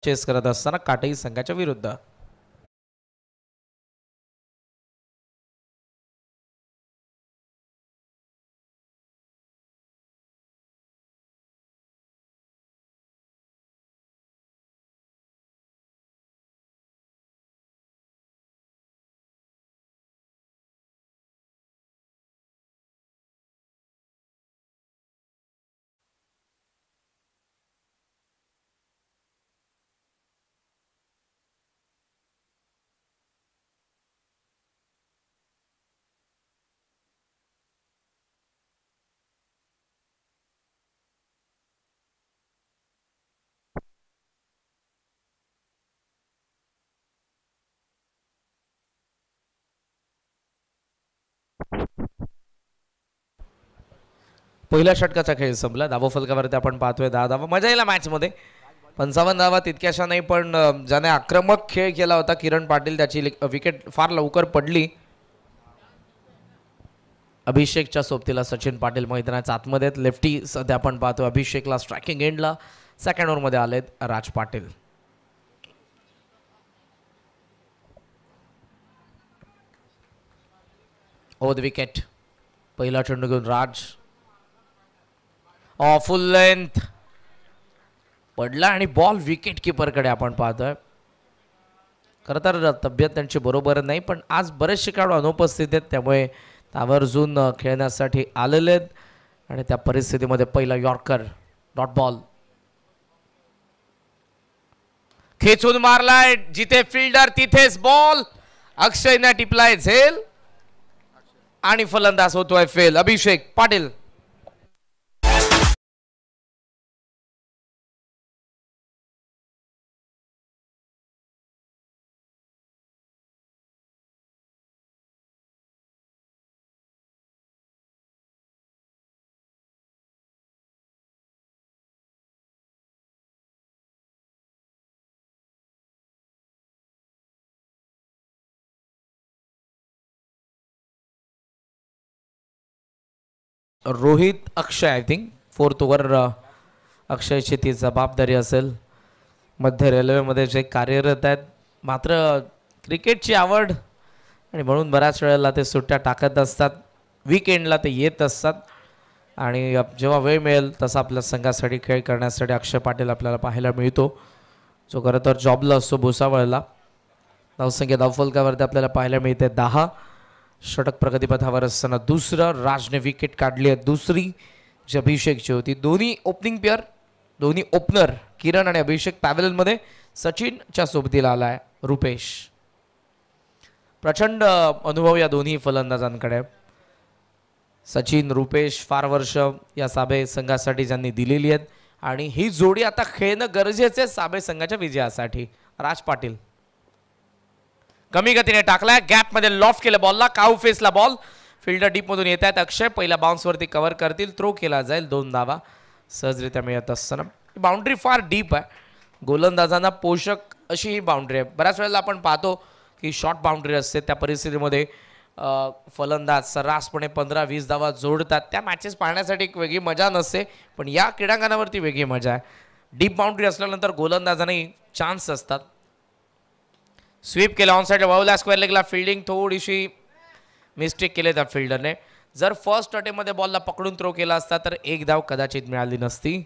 चेस करत असताना काटई संघाच्या विरुद्ध. पहिल्या षटकाचा खेळ संपला. धावा फलकावरती आपण पाहतोय 10 धावा. मजा येईल मॅच मध्ये. 55 धावा तितक्याशा नाही, पण ज्याने आक्रमक खेळ केला होता किरण पाटील, त्याची विकेट फार लवकर पडली. अभिषेकच्या सोबतीला सचिन पाटील मैदानाच्या आतमध्ये आहेत. लेफ्टी सध्या आपण पाहतो. अभिषेकला स्ट्रायकिंग एंडला सेकंड ओव्हर मध्ये आलेत Raj Patil. Over the wicket. पहिला चेंडू घेऊन राज फुल लेंथ पडला आणि बॉल विकेट किपरकडे आपण पाहतोय. खरं तर तब्येत त्यांची बरोबर नाही, पण आज बरेचसे खेळाडू अनुपस्थित आहेत, त्यामुळे आवर्जून खेळण्यासाठी आलेले आहेत. आणि त्या परिस्थितीमध्ये पहिला यॉर्कर डॉट बॉल खेचून मारलाय. जिथे फिल्डर तिथेच बॉल. अक्षयने टिपलाय झेल आणि फलंदाज होतोय fail. Abhishek Patil. Rohit Akshay I think fourth over अक्षयची ती जबाबदारी असेल. मध्य रेल्वेमध्ये जे कार्यरत आहेत, मात्र क्रिकेटची आवड आणि म्हणून बऱ्याच वेळेला ते सुट्ट्या टाकत असतात. वीकेंडला ते येत असतात आणि जेव्हा वेळ मिळेल तसा आपल्या संघासाठी खेळ करण्यासाठी अक्षय पाटील आपल्याला पाहायला मिळतो, जो खरं तर जॉबला असतो भुसावळला. धावसंख्या धावफलकावरती आपल्याला पाहायला मिळते 10. षटक प्रगतीपथावर असताना दुसरं. राजने विकेट काढली आहे दुसरी, जी अभिषेकची होती. दोन्ही ओपनिंग पेअर, दोन्ही ओपनर किरण आणि अभिषेक पॅव्हलियनमध्ये. सचिनच्या सोबतीला आलाय रुपेश. प्रचंड अनुभव या दोन्ही फलंदाजांकडे. सचिन रुपेश फार वर्ष या साबे संघासाठी ज्यांनी दिलेली आहेत आणि ही जोडी आता खेळणं गरजेचे साबे संघाच्या विजयासाठी. राज पाटील कमी गतीने टाकलाय. गॅप मध्ये लॉफ्ट केलं बॉलला. काऊ फेसला बॉल. फिल्डर डीप मधून येत आहेत. अक्षय पहिल्या बाउन्स वरती कव्हर करतील. थ्रो केला जाईल. 2 धावा सहजरित्या मिळत असताना. बाउंड्री फार डीप आहे. गोलंदाजांना पोषक अशी ही बाउंड्री आहे. बऱ्याच वेळेला आपण पाहतो की शॉर्ट बाउंड्री असते, त्या परिस्थितीमध्ये फलंदाज सर्रासपणे 15-20 धावा जोडतात. त्या मॅचेस पाहण्यासाठी एक वेगळी मजा नसते, पण या क्रीडांगणावरती वेगळी मजा आहे. डीप बाउंड्री असल्यानंतर गोलंदाजांनाही चान्स असतात. स्वीप केला ऑन साईडला. वावला स्क्वेअर लेगला. फिल्डिंग थोडीशी मिस्टेक केली त्या फिल्डरने. जर फर्स्ट अटेम्प्टमध्ये बॉलला पकडून थ्रो केला असता तर एक धाव कदाचित मिळाली नसती.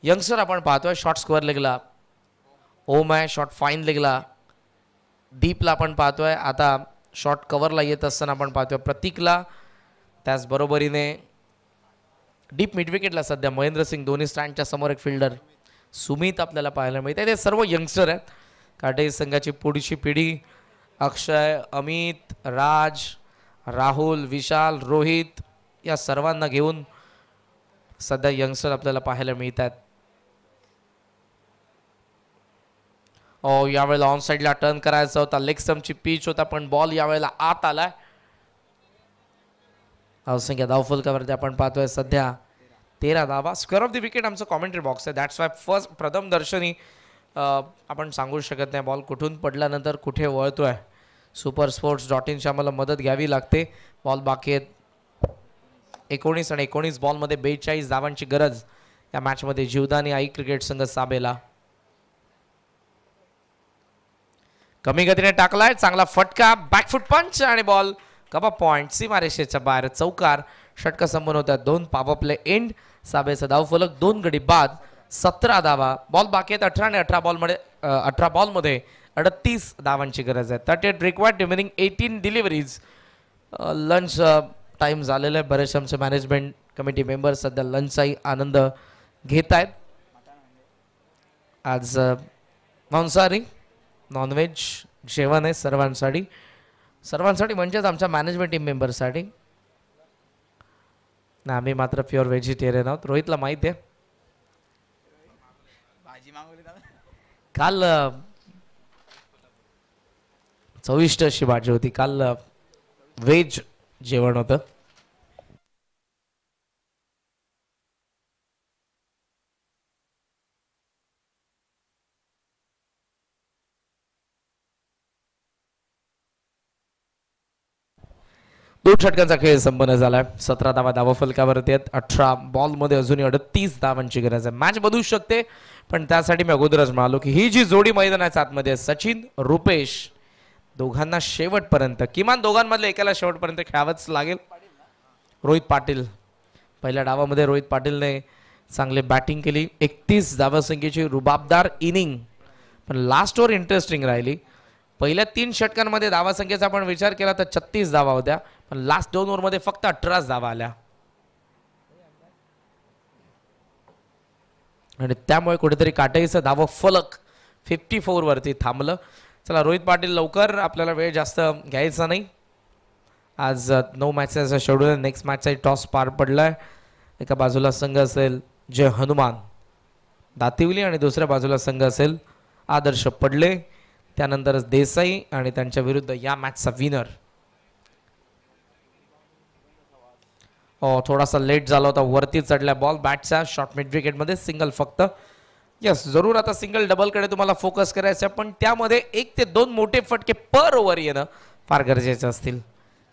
यंगस्टर आपण पाहतोय शॉर्ट स्क्वेअर लेगला. ओम आहे शॉर्ट फाईन लेगला. डीपला आपण पाहतोय. आता शॉर्ट कव्हरला येत असताना आपण पाहतोय प्रतीकला. त्याचबरोबरीने डीप मिड विकेटला सध्या महेंद्रसिंग धोनी स्टँडच्या समोर एक फिल्डर सुमित आपल्याला पाहायला मिळते. ते सर्व यंगस्टर आहेत. काटे संघाची पुढची पिढी अक्षय, अमित, राज, राहुल, विशाल, रोहित या सर्वांना घेऊन सध्या यंगस्टर आपल्याला पाहायला मिळतात. यावेळेला ऑन साईडला टर्न करायचा होता. लेग स्टंपची पिच होता, पण बॉल यावेळेला आत आलाय. धावसंख्या धावफलकावरती आपण पाहतोय सध्या 13 धावा. स्क्वेअर ऑफ द विकेट आमचं कॉमेंट्री बॉक्स आहे. दॅट्स वाय फर्स्ट प्रथम दर्शनी आपण सांगू शकत नाही बॉल कुठून पडल्यानंतर कुठे वळतोय. supersports.in आम्हाला मदत घ्यावी लागते. बॉल बाकी आहेत 19 आणि 19 बॉलमध्ये 42 धावांची गरज या मॅचमध्ये. जीवदानी आई क्रिकेट संघ साबेला. कमी गतीने टाकलाय, चांगला फटका, बॅकफुट पंच आणि बॉल कबा पॉइंट सीमारेषेच्या बाहेर. चौकार. षटक संपन्न होत्या. 2 पॉवर प्ले एंड. साबेचा धावफलक 2 गडी बाद, 17 धावा. बॉल बाकी आहेत 18 आणि 18 बॉलमध्ये 38 धावांची गरज आहे. 38 required, remaining 18 deliveries. Lunch time झालेला आहे. बरेचसे आमचे मॅनेजमेंट कमिटी मेंबर सध्या लंचचाही आनंद घेत आहेत. आज मांसाहारी नॉनव्हेज जेवण आहे सर्वांसाठी. सर्वांसाठी म्हणजेच आमच्या मॅनेजमेंट टीम मेंबरसाठी. ना आम्ही मात्र प्युअर व्हेजिटेरियन आहोत. रोहितला माहिती आहे. काल चविष्ट अशी भाजी होती. काल व्हेज जेवण होतं. दोन षटकांचा खेळ संपन्न झालाय. 17 धावा धावा फलकावरती आहेत. 18 बॉलमध्ये अजूनही 38 धावांची गरज आहे. मॅच बदलू शकते, पण त्यासाठी मी अगोदरच म्हणालो की ही जी जोडी मैदानाच्या आतमध्ये आहे, सचिन रुपेश, दोघांना शेवटपर्यंत, किमान दोघांमधल्या एकाला शेवटपर्यंत खेळावंच लागेल. रोहित पाटील पहिल्या डावामध्ये रोहित पाटीलने चांगली बॅटिंग केली. 31 धावसंख्येची रुबाबदार इनिंग, पण लास्ट ओव्हर इंटरेस्टिंग राहिली. पहिल्या 3 षटकांमध्ये धावासंख्येचा आपण विचार केला तर 36 धावा होत्या, पण लास्ट 2 ओव्हरमध्ये फक्त 18 धावा आल्या आणि त्यामुळे कुठेतरी काटाईचं धाव फलक 54 वरती थांबलं. चला रोहित पाटील लवकर, आपल्याला वेळ जास्त घ्यायचा नाही. आज 9 मॅचेसचा शेड्यूल. नेक्स्ट मॅचचा टॉस पार पडलाय. एका बाजूला संघ असेल जय हनुमान दातिवली आणि दुसऱ्या बाजूला संघ असेल आदर्श पडले. त्यानंतरच देसाई आणि त्यांच्या विरुद्ध या मॅचचा विनर. थोडासा लेट झाला होता. वरती चढल्या बॉल बॅटच्या शॉर्ट मिड विकेटमध्ये सिंगल फक्त. यस, जरूर आता सिंगल डबलकडे तुम्हाला फोकस करायचं आहे, पण त्यामध्ये 1 ते 2 मोठे फटके पर ओव्हर येणं फार गरजेचे असतील.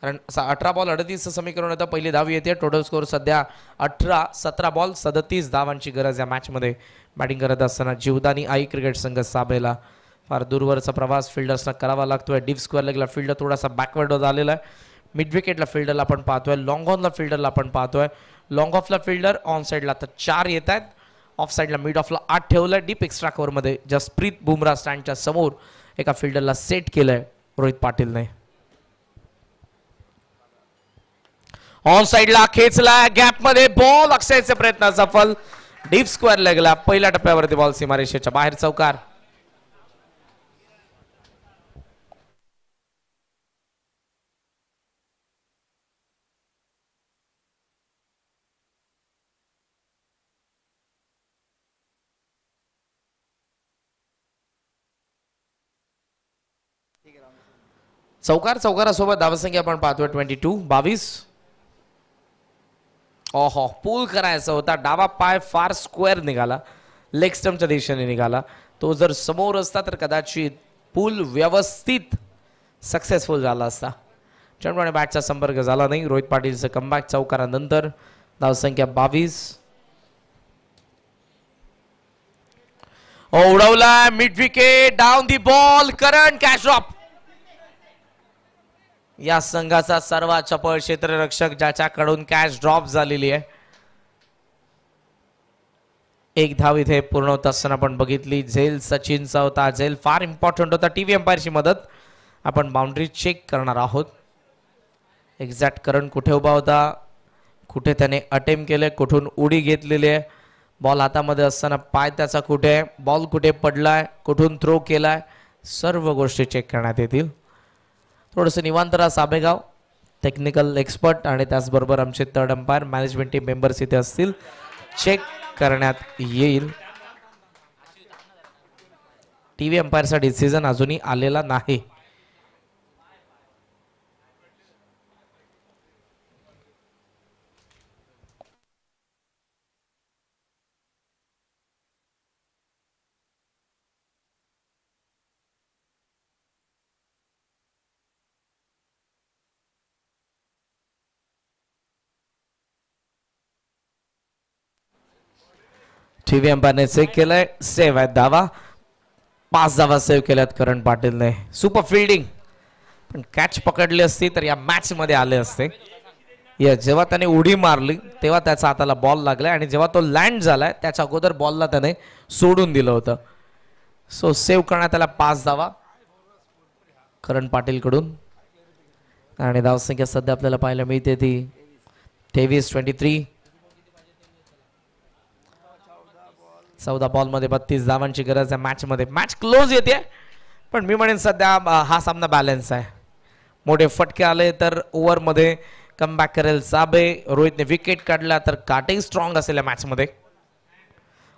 कारण 18 बॉल 38 समीकरण होतं. पहिली धाव येते. टोटल स्कोर सध्या 18. 17 बॉल 37 धावांची गरज या मॅचमध्ये. बॅटिंग करत असताना जीवदानी आई क्रिकेट संघ साबेला फार दूरवरचा प्रवास फिल्डर्सना करावा लागतोय. डीप स्क्वेअर लेगला फिल्डर थोडासा बॅकवर्ड झालेला आहे. मिड विकेटला फिल्डरला आपण पाहतोय. लॉंग ऑनला फिल्डरला आपण पाहतोय. लॉंग ऑफला फिल्डर, ऑन साईडला तर 4 येत आहेत. ऑफ साईडला मिड ऑफला 8 ठेवलंय. डीप एक्स्ट्रा कव्हरमध्ये जसप्रीत बुमराह स्टँडच्या समोर एका फिल्डरला सेट केलंय रोहित पाटीलने. ऑन साईडला खेचला, गॅपमध्ये बॉल, अक्षयचे प्रयत्न सफल. डीप स्क्वेअर लेगला पहिल्या टप्प्यावरती बॉल सीमारेषेच्या बाहेर. चौकार. चौकारासोबत धावसंख्या आपण पाहतोय 22. ओहो, पूल करायचा होता. डावा पाय फार स्क्वेअर निघाला, लेग स्टम्पच्या दिशेने निघाला. तो जर समोर असता तर कदाचित पूल व्यवस्थित सक्सेसफुल झाला असता. चेंडू आणि बॅटचा संपर्क झाला नाही. रोहित पाटीलचं कमबॅक चौकारानंतर. धावसंख्या 22. उडवला mid wicket, down the ball, current catch drop. या संघाचा सर्वात चपळ क्षेत्ररक्षक ज्याच्याकडून कॅच ड्रॉप झालेली आहे. 1 धाव इथे पूर्ण होत असताना आपण बघितली. झेल सचिनचा होता. झेल फार इम्पॉर्टंट होता. टीव्ही अंपायरची मदत. आपण बाउंड्री चेक करणार आहोत. एक्झॅक्ट करंट कुठे उभा होता, कुठे त्याने अटेम्प्ट केले, कुठून उडी घेतलेली आहे, बॉल हातामध्ये असताना पाय त्याचा कुठे, बॉल कुठे पडलाय, कुठून थ्रो केलाय, सर्व गोष्टी चेक करण्यात येतील. थोडंसं निवांत राहा साबेगाव. टेक्निकल एक्सपर्ट आणि त्याचबरोबर आमचे third umpire management team members इथे असतील. चेक करण्यात येईल. टीव्ही अंपायरचा डिसिजन अजूनही आलेला नाही. टीव्ही अंपायरने चेक केलंय. सेव्ह आहे धावा. 5 धावा सेव्ह केल्यात करण पाटीलने. सुपर फिल्डिंग, पण कॅच पकडली असती तर या मॅच मध्ये आले असते. जेव्हा त्याने उडी मारली तेव्हा त्याच्या हाताला बॉल लागलाय आणि जेव्हा तो लँड झालाय त्याच्या अगोदर बॉलला त्याने सोडून दिलं होतं. सो सेव्ह करण्यात त्याला 5 धावा करण पाटील कडून. आणि धावसंख्या सध्या आपल्याला पाहायला मिळते ती 23-23. 14 बॉल मध्ये 32 धावांची गरज आहे मॅच मध्ये. मॅच क्लोज येते, पण मी म्हणेन सध्या हा सामना बॅलन्स आहे. मोठे फटके आले तर ओव्हर मध्ये कमबॅक करेल साबे. रोहितने विकेट काढला तर काटेही स्ट्रॉंग असेल या मॅच मध्ये.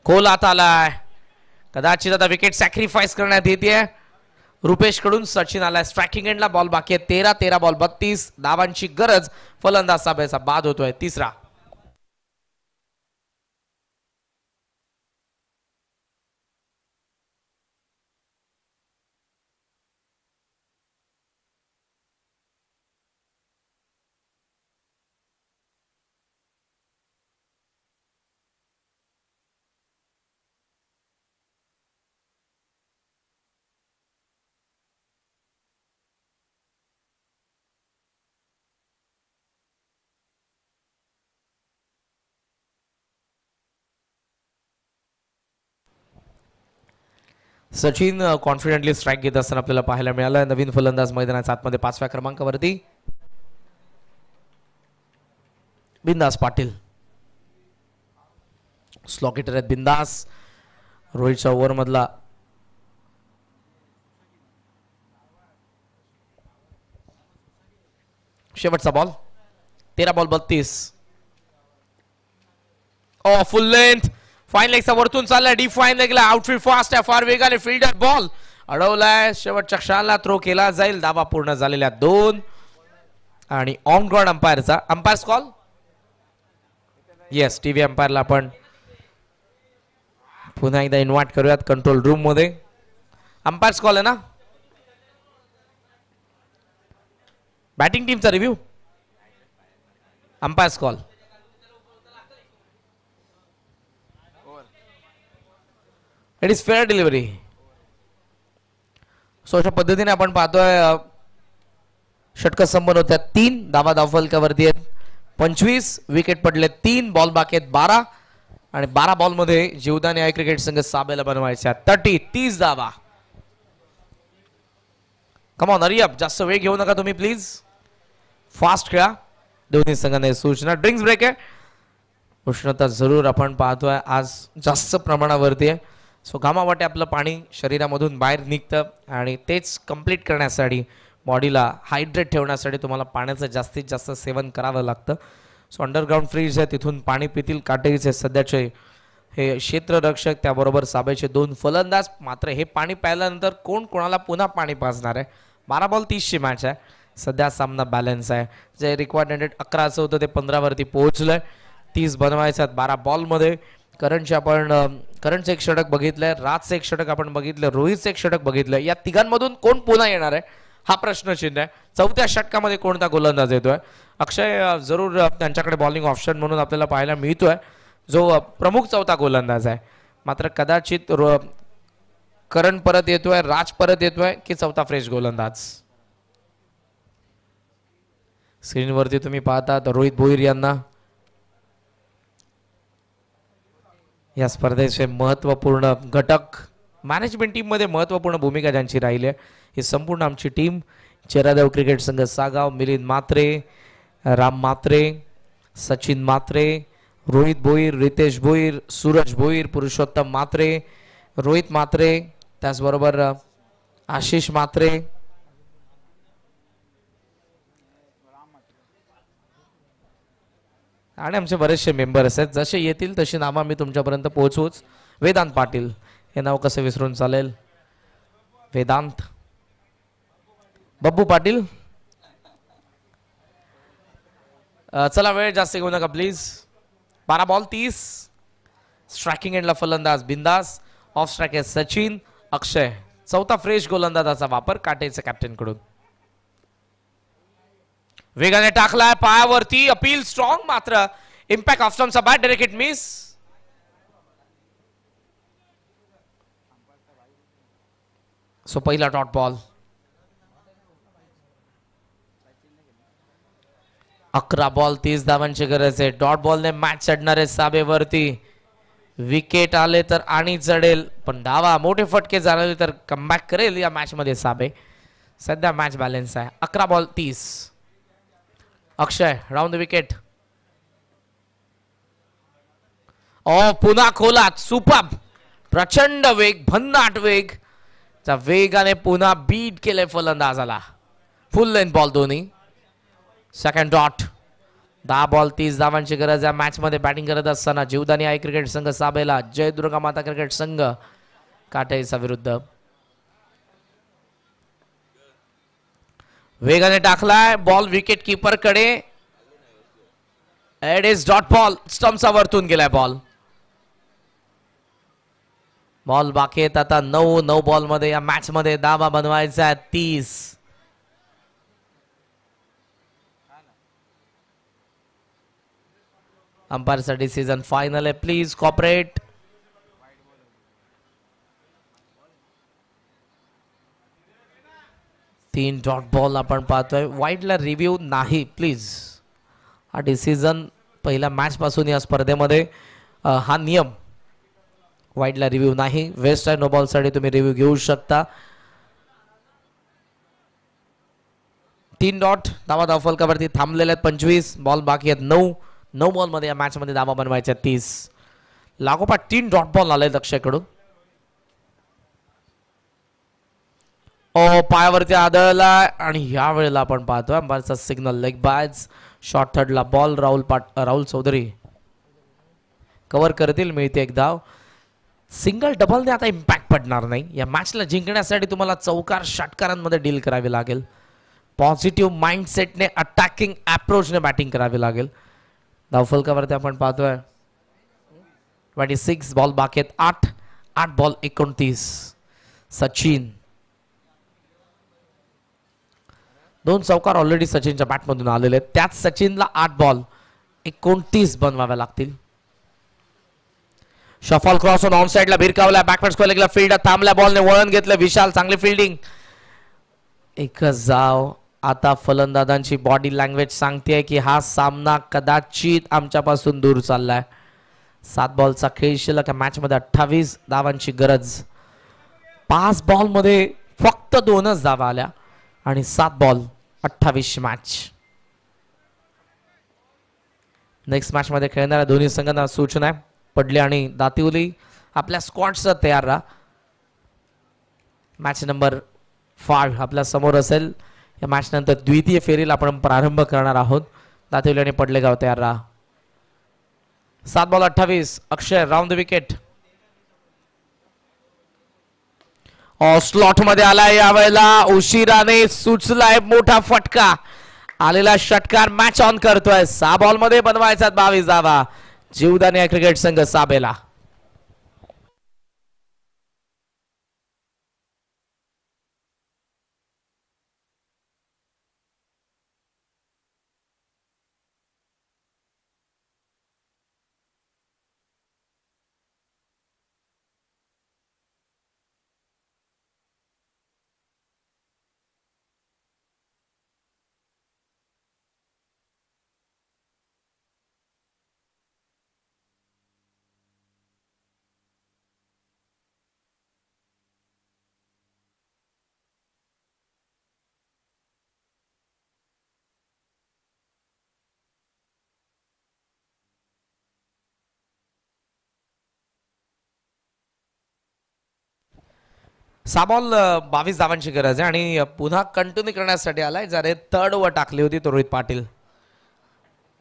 खोल हात आलाय, कदाचित आता विकेट सॅक्रिफाईस करण्यात येते. रुपेश कडून सचिन आलाय स्ट्रायकिंग एंडला. बॉल बाकी आहे 13 बॉल 32 धावांची गरज. फलंदाज साबेचा बाद होतोय 3रा. सचिन कॉन्फिडेंटली स्ट्राईक घेत असताना आपल्याला पाहायला मिळालं. नवीन फलंदाज मैदानाच्या आतमध्ये 5व्या क्रमांकावरती बिंदास पाटील. स्लॉक हिटर आहेत बिंदास. रोहितच्या ओव्हर मधला शेवटचा ball. 13 ball 32. Full length fine लेगचा वरतून चाललाय. डी फाईन लेगला आउटफील्ड फास्ट आहे, फार वेगाने फिल्डर बॉल अडवलाय. शेवटच्या क्षणाला थ्रो केला जाईल. धावा पूर्ण झालेल्या 2 आणि ऑन ग्राउंड अंपायरचा अंपायर्स कॉल. येस, टीव्ही अंपायरला आपण पुन्हा एकदा इन्व्हाइट करूयात कंट्रोल रूम मध्ये. अंपायर्स कॉल आहे ना. Batting team review. Umpire's call. It is fair delivery. So अशा पद्धतीने आपण पाहतोय षटक संपन्न होत्या 3 धावा धावफलकावरती आहेत 25. विकेट पडले 3 बॉल बाकी आहेत 12 आणि 12 बॉल मध्ये जीवदानी आय क्रिकेट संघ साबेला बनवायच्या 30 धावा. Come on hurry up. जास्त वेळ घेऊ नका तुम्ही प्लीज. फास्ट खेळा. दोन्ही संघांना सूचना. ड्रिंक्स ब्रेक आहे. उष्णता जरूर आपण पाहतोय आज जास्त प्रमाणावरती आहे. सो घामावाटे आपलं पाणी शरीरामधून बाहेर निघतं आणि तेच कंप्लीट करण्यासाठी बॉडीला हायड्रेट ठेवण्यासाठी तुम्हाला पाण्याचं जास्तीत जास्त सेवन करावं लागतं. सो अंडरग्राऊंड फ्रीज आहे, तिथून पाणी पितील काटेरीचे सध्याचे हे क्षेत्ररक्षक, त्याबरोबर साबेचे 2 फलंदाज. मात्र हे पाणी प्यायल्यानंतर कोण कोणाला पुन्हा पाणी पाजणार आहे. 12 बॉल 30ची मॅच आहे. सध्या सामना बॅलन्स आहे. जे रिक्वायर्ड 11 होतं ते 15 वरती पोहोचलंय. 30 बनवायचं आहेत 12 बॉलमध्ये. करणचे आपण करणचं एक षटक बघितलंय, राजचं एक षटक आपण बघितलं, रोहितचं एक षटक बघितलंय. या तिघांमधून कोण पुन्हा येणार आहे हा प्रश्नचिन्ह आहे. 4थ्या षटकामध्ये कोणता गोलंदाज येतोय. अक्षय जरूर त्यांच्याकडे बॉलिंग ऑप्शन म्हणून आपल्याला पाहायला मिळतोय, जो प्रमुख 4था गोलंदाज आहे. मात्र कदाचित करण परत येतोय, राज परत येतोय की 4था फ्रेश गोलंदाज. स्क्रीनवरती तुम्ही पाहता रोहित भोईर यांना या स्पर्धेचे महत्त्वपूर्ण घटक, मॅनेजमेंट टीम मध्ये महत्त्वपूर्ण भूमिका ज्यांची राहिली आहे ही संपूर्ण आमची टीम. चेरादेव क्रिकेट संघ सागाव, मिलिंद म्हात्रे, राम म्हात्रे, सचिन म्हात्रे, रोहित भोईर, रितेश भोईर, सूरज भोईर, पुरुषोत्तम म्हात्रे, रोहित म्हात्रे, त्याचबरोबर आशिष म्हात्रे, आणि आमचे बरेचसे मेंबर्स आहेत. जसे येतील तशी नावं मी तुमच्यापर्यंत पोहोचवूच. वेदांत पाटील हे नाव कसं विसरून चालेल. वेदांत, बब्बू पाटील. चला वेळ जास्त घेऊ नका प्लीज. 12 बॉल 30. स्ट्रायकिंग एंडला फलंदाज बिंदास. ऑफ स्ट्राइक आहे सचिन. अक्षय 4था फ्रेश गोलंदाजाचा वापर काटेच्या कॅप्टन कडून. वेगाने टाकलाय पायावरती. अपील स्ट्रॉंग, मात्र इम्पॅक्ट ऑफ स्टंपचा bat direct hit miss. So पहिला डॉट बॉल. 11 बॉल 30 धावांची गरज आहे. डॉट बॉलने मॅच चढणार आहे साबेवरती. विकेट आले तर आणि चढेल, पण धावा मोठे फटके झाले तर कमबॅक करेल या मॅच मध्ये साबे. सध्या मॅच बॅलन्स आहे. 11 ball 30. Akshay round the wicket. पुन्हा खोलात. सुपर. प्रचंड वेग, भन्नाट वेग. त्या वेगाने पुन्हा बीट केले फलंदाजाला. फुल लेंथ बॉल दोन्ही. Second dot. 10 बॉल 30 धावांची गरज या मॅच मध्ये. बॅटिंग करत असताना जीवदानी आई क्रिकेट संघ साबेला, जय दुर्गा माता क्रिकेट संघ काटेचा विरुद्ध. वेगाने टाकलाय बॉल विकेट कीपर कडे. It is dot ball. स्टंपचा वरतून गेलाय बॉल. बॉल बाकी आहेत आता 9 बॉल मध्ये या मॅच मध्ये धावा बनवायचा आहे 30. अंपायरचा डिसिजन फायनल आहे. Please cooperate. तीन डॉट बॉल आपण पाहतोय. वाईडला रिव्ह्यू नाही प्लीज. हा डिसिजन पहिल्या मॅच पासून या स्पर्धेमध्ये हा नियम. वाईडला रिव्ह्यू नाही. वेस्ट आहे नो बॉल साठी तुम्ही रिव्ह्यू घेऊ शकता. 3 डॉट. धावा धावफलकावरती थांबलेल्या आहेत 25. बॉल बाकी आहेत 9 बॉल मध्ये या मॅच मध्ये धावा बनवायच्या 30. लागोपाठ 3 डॉट बॉल आले अक्षयकडून. पायावरती आदळला आणि या वेळेला आपण पाहतोय अंपायरचा सिग्नल लेग बायज. शॉर्ट थर्डला बॉल. राहुल चौधरी कव्हर करतील. मिळते एक धाव. सिंगल डबलने आता इम्पॅक्ट पडणार नाही. या मॅचला जिंकण्यासाठी तुम्हाला चौकार षटकारांमध्ये डील करावी लागेल. पॉझिटिव्ह माइंडसेटने अटॅकिंग अप्रोचने बॅटिंग करावी लागेल. धावफलकावरती आपण पाहतोय 26 बॉल बाकी आहेत. 8 बॉल 29. सचिन 2 चौकार ऑलरेडी सचिनच्या बॅटमधून आलेले आहेत. त्याच सचिनला 8 बॉल 29 बनवाव्या लागतील. शफॉल क्रॉस ऑन साइडला भिरकावला. बॅकवर्ड स्क्वेअर लेगला फील्ड थांबल्या. बॉलने वळण घेतलं. विशाल चांगली फिल्डिंग. एकच जाव. आता फलंदाजांची बॉडी लँग्वेज सांगते की हा सामना कदाचित आमच्यापासून दूर चाललाय. 7 बॉलचा खेळ शिल्लक मॅच मध्ये. 28 धावांची गरज. 5 बॉल मध्ये फक्त 2च धावा आल्या आणि 7 बॉल 28 मॅच. नेक्स्ट मॅच मध्ये खेळणाऱ्या दोन्ही संघांना सूचना आहे. पडली आणि दातिवली आपल्या स्क्वॉडसह तयार राहा. मॅच नंबर 5 आपल्या समोर असेल. या मॅच नंतर द्वितीय फेरीला आपण प्रारंभ करणार आहोत. दातिवली आणि पडलेगाव तयार राहा. 7 ball 28. Akshay round the wicket. Slot मध्ये आलाय. यावेळेला उशिराने सुचलाय मोठा फटका. आलेला षटकार मॅच ऑन करतोय. 6 बॉल मध्ये बनवायचा 22 धावा. जीवदानी क्रिकेट संघ साबेला. साबॉल 22 धावांची गरज आहे आणि पुन्हा कंटिन्यू करण्यासाठी आलाय. जरे थर्ड ओव्हर टाकली होती तो Rohit Patil.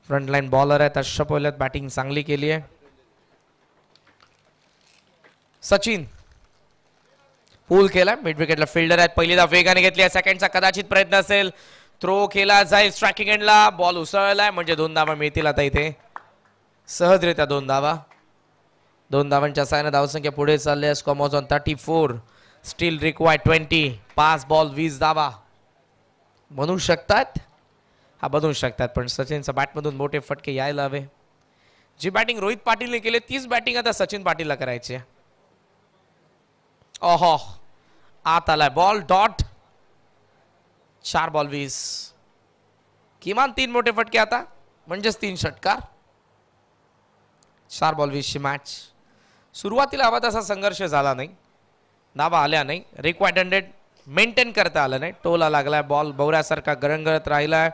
Front line bowler आहे. तशा पहिल्यात बॅटिंग चांगली केली आहे. सचिन पूल केला. मिड विकेटला फिल्डर आहेत. पहिली धाव वेगाने घेतली आहे. सेकंडचा कदाचित प्रयत्न असेल. थ्रो केला जाईल स्ट्रायकिंग एंडला. बॉल उसळलाय म्हणजे 2 धावा मिळतील आता इथे सहजरित्या. 2 धावा. 2 धावांच्या साहाय्याने धावसंख्या पुढे चालली आहे. Score on 34. Steel required 20. 5 ball 20 धावा बनवू शकतात. हा बनवू शकतात पण सचिनच्या बॅटमधून मोठे फटके यायला हवे. जी बॅटिंग रोहित पाटीलने केली तीच बॅटिंग आता सचिन पाटीलला करायची आहे. ओहो आत आलाय बॉल डॉट. 4 बॉल 20. किमान 3 मोठे फटके आता म्हणजेच 3 षटकार. 4 बॉल 20 ची मॅच. सुरुवातीला हवा तसा संघर्ष झाला नाही, धाबा आल्या नाही, रिक्वायर्ड 100 मेंटेन करता आलं नाही. टोला लागलाय, बॉल भवऱ्यासारखा गरंगरत राहिलाय.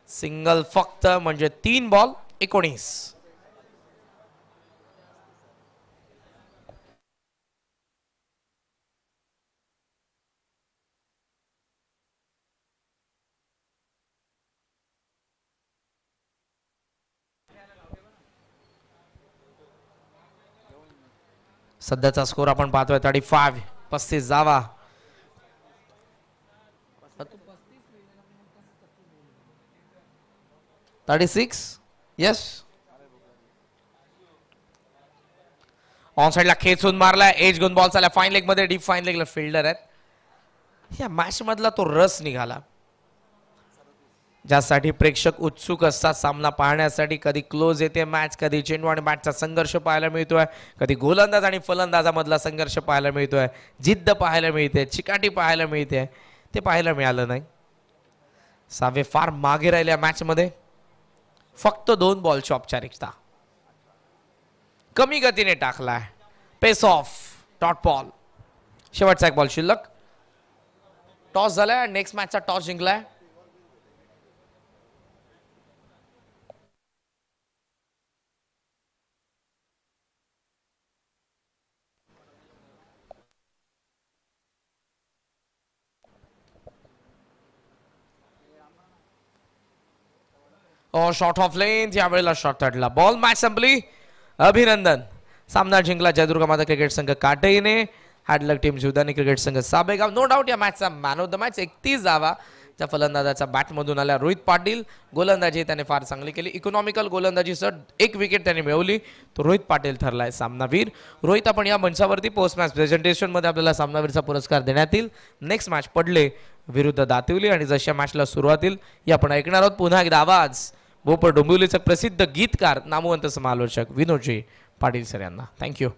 सिंगल फक्त म्हणजे 3 बॉल 19. सध्याचा स्कोर आपण पाहतोय 35 जावा. 36 येस. ऑन साइडला खेचून मारलाय, एज घेऊन बॉल चालला फाईन लेग मध्ये. डीप फाईन लेगला फिल्डर आहेत. या मॅच मधला तो रस निघाला ज्यासाठी प्रेक्षक उत्सुक असतात सामना पाहण्यासाठी. कधी क्लोज येते मॅच, कधी चेंडू आणि बॅटचा संघर्ष पाहायला मिळतोय, कधी गोलंदाज आणि फलंदाजामधला संघर्ष पाहायला मिळतोय, जिद्द पाहायला मिळते, चिकाटी पाहायला मिळते. ते पाहायला मिळालं नाही. सावे फार मागे राहिल्या मॅच मध्ये. फक्त 2 बॉलची औपचारिकता. कमी गतीने टाकलाय. Pace off dot ball. शेवटचा 1 बॉल शिल्लक. टॉस झालाय, नेक्स्ट मॅचचा टॉस जिंकलाय. शॉर्ट ऑफ लेंथ, यावेळेला शॉर्ट थर्डला बॉल. मॅच संपली. अभिनंदन. सामना जिंकला जयदुर्गा माता क्रिकेट संघ काटईने. हॅडलक टीम जीवदानी क्रिकेट संघ साबेगाव. नो डाऊट या मॅचचा मॅन ऑफ द मॅच 31 जावा. त्या फलंदाजाचा बॅटमधून आल्या रोहित पाटील. गोलंदाजी त्याने फार चांगली केली. इकॉनॉमिकल गोलंदाजी सर 1 विकेट त्याने मिळवली. तो रोहित पाटील ठरलाय सामनावीर. रोहित, आपण या मंचावरती पोस्ट मॅच प्रेझेंटेशन मध्ये आपल्याला सामनावीरचा पुरस्कार देण्यात येईल. नेक्स्ट मॅच पडले विरुद्ध दातिवली आणि जशा मॅचला सुरुवातील या आपण ऐकणार आहोत पुन्हा एकदा आवाज भोपर डोंबिवलीचे प्रसिद्ध गीतकार नामवंत समालोचक विनोदजी पाटील सर यांना. थँक्यू.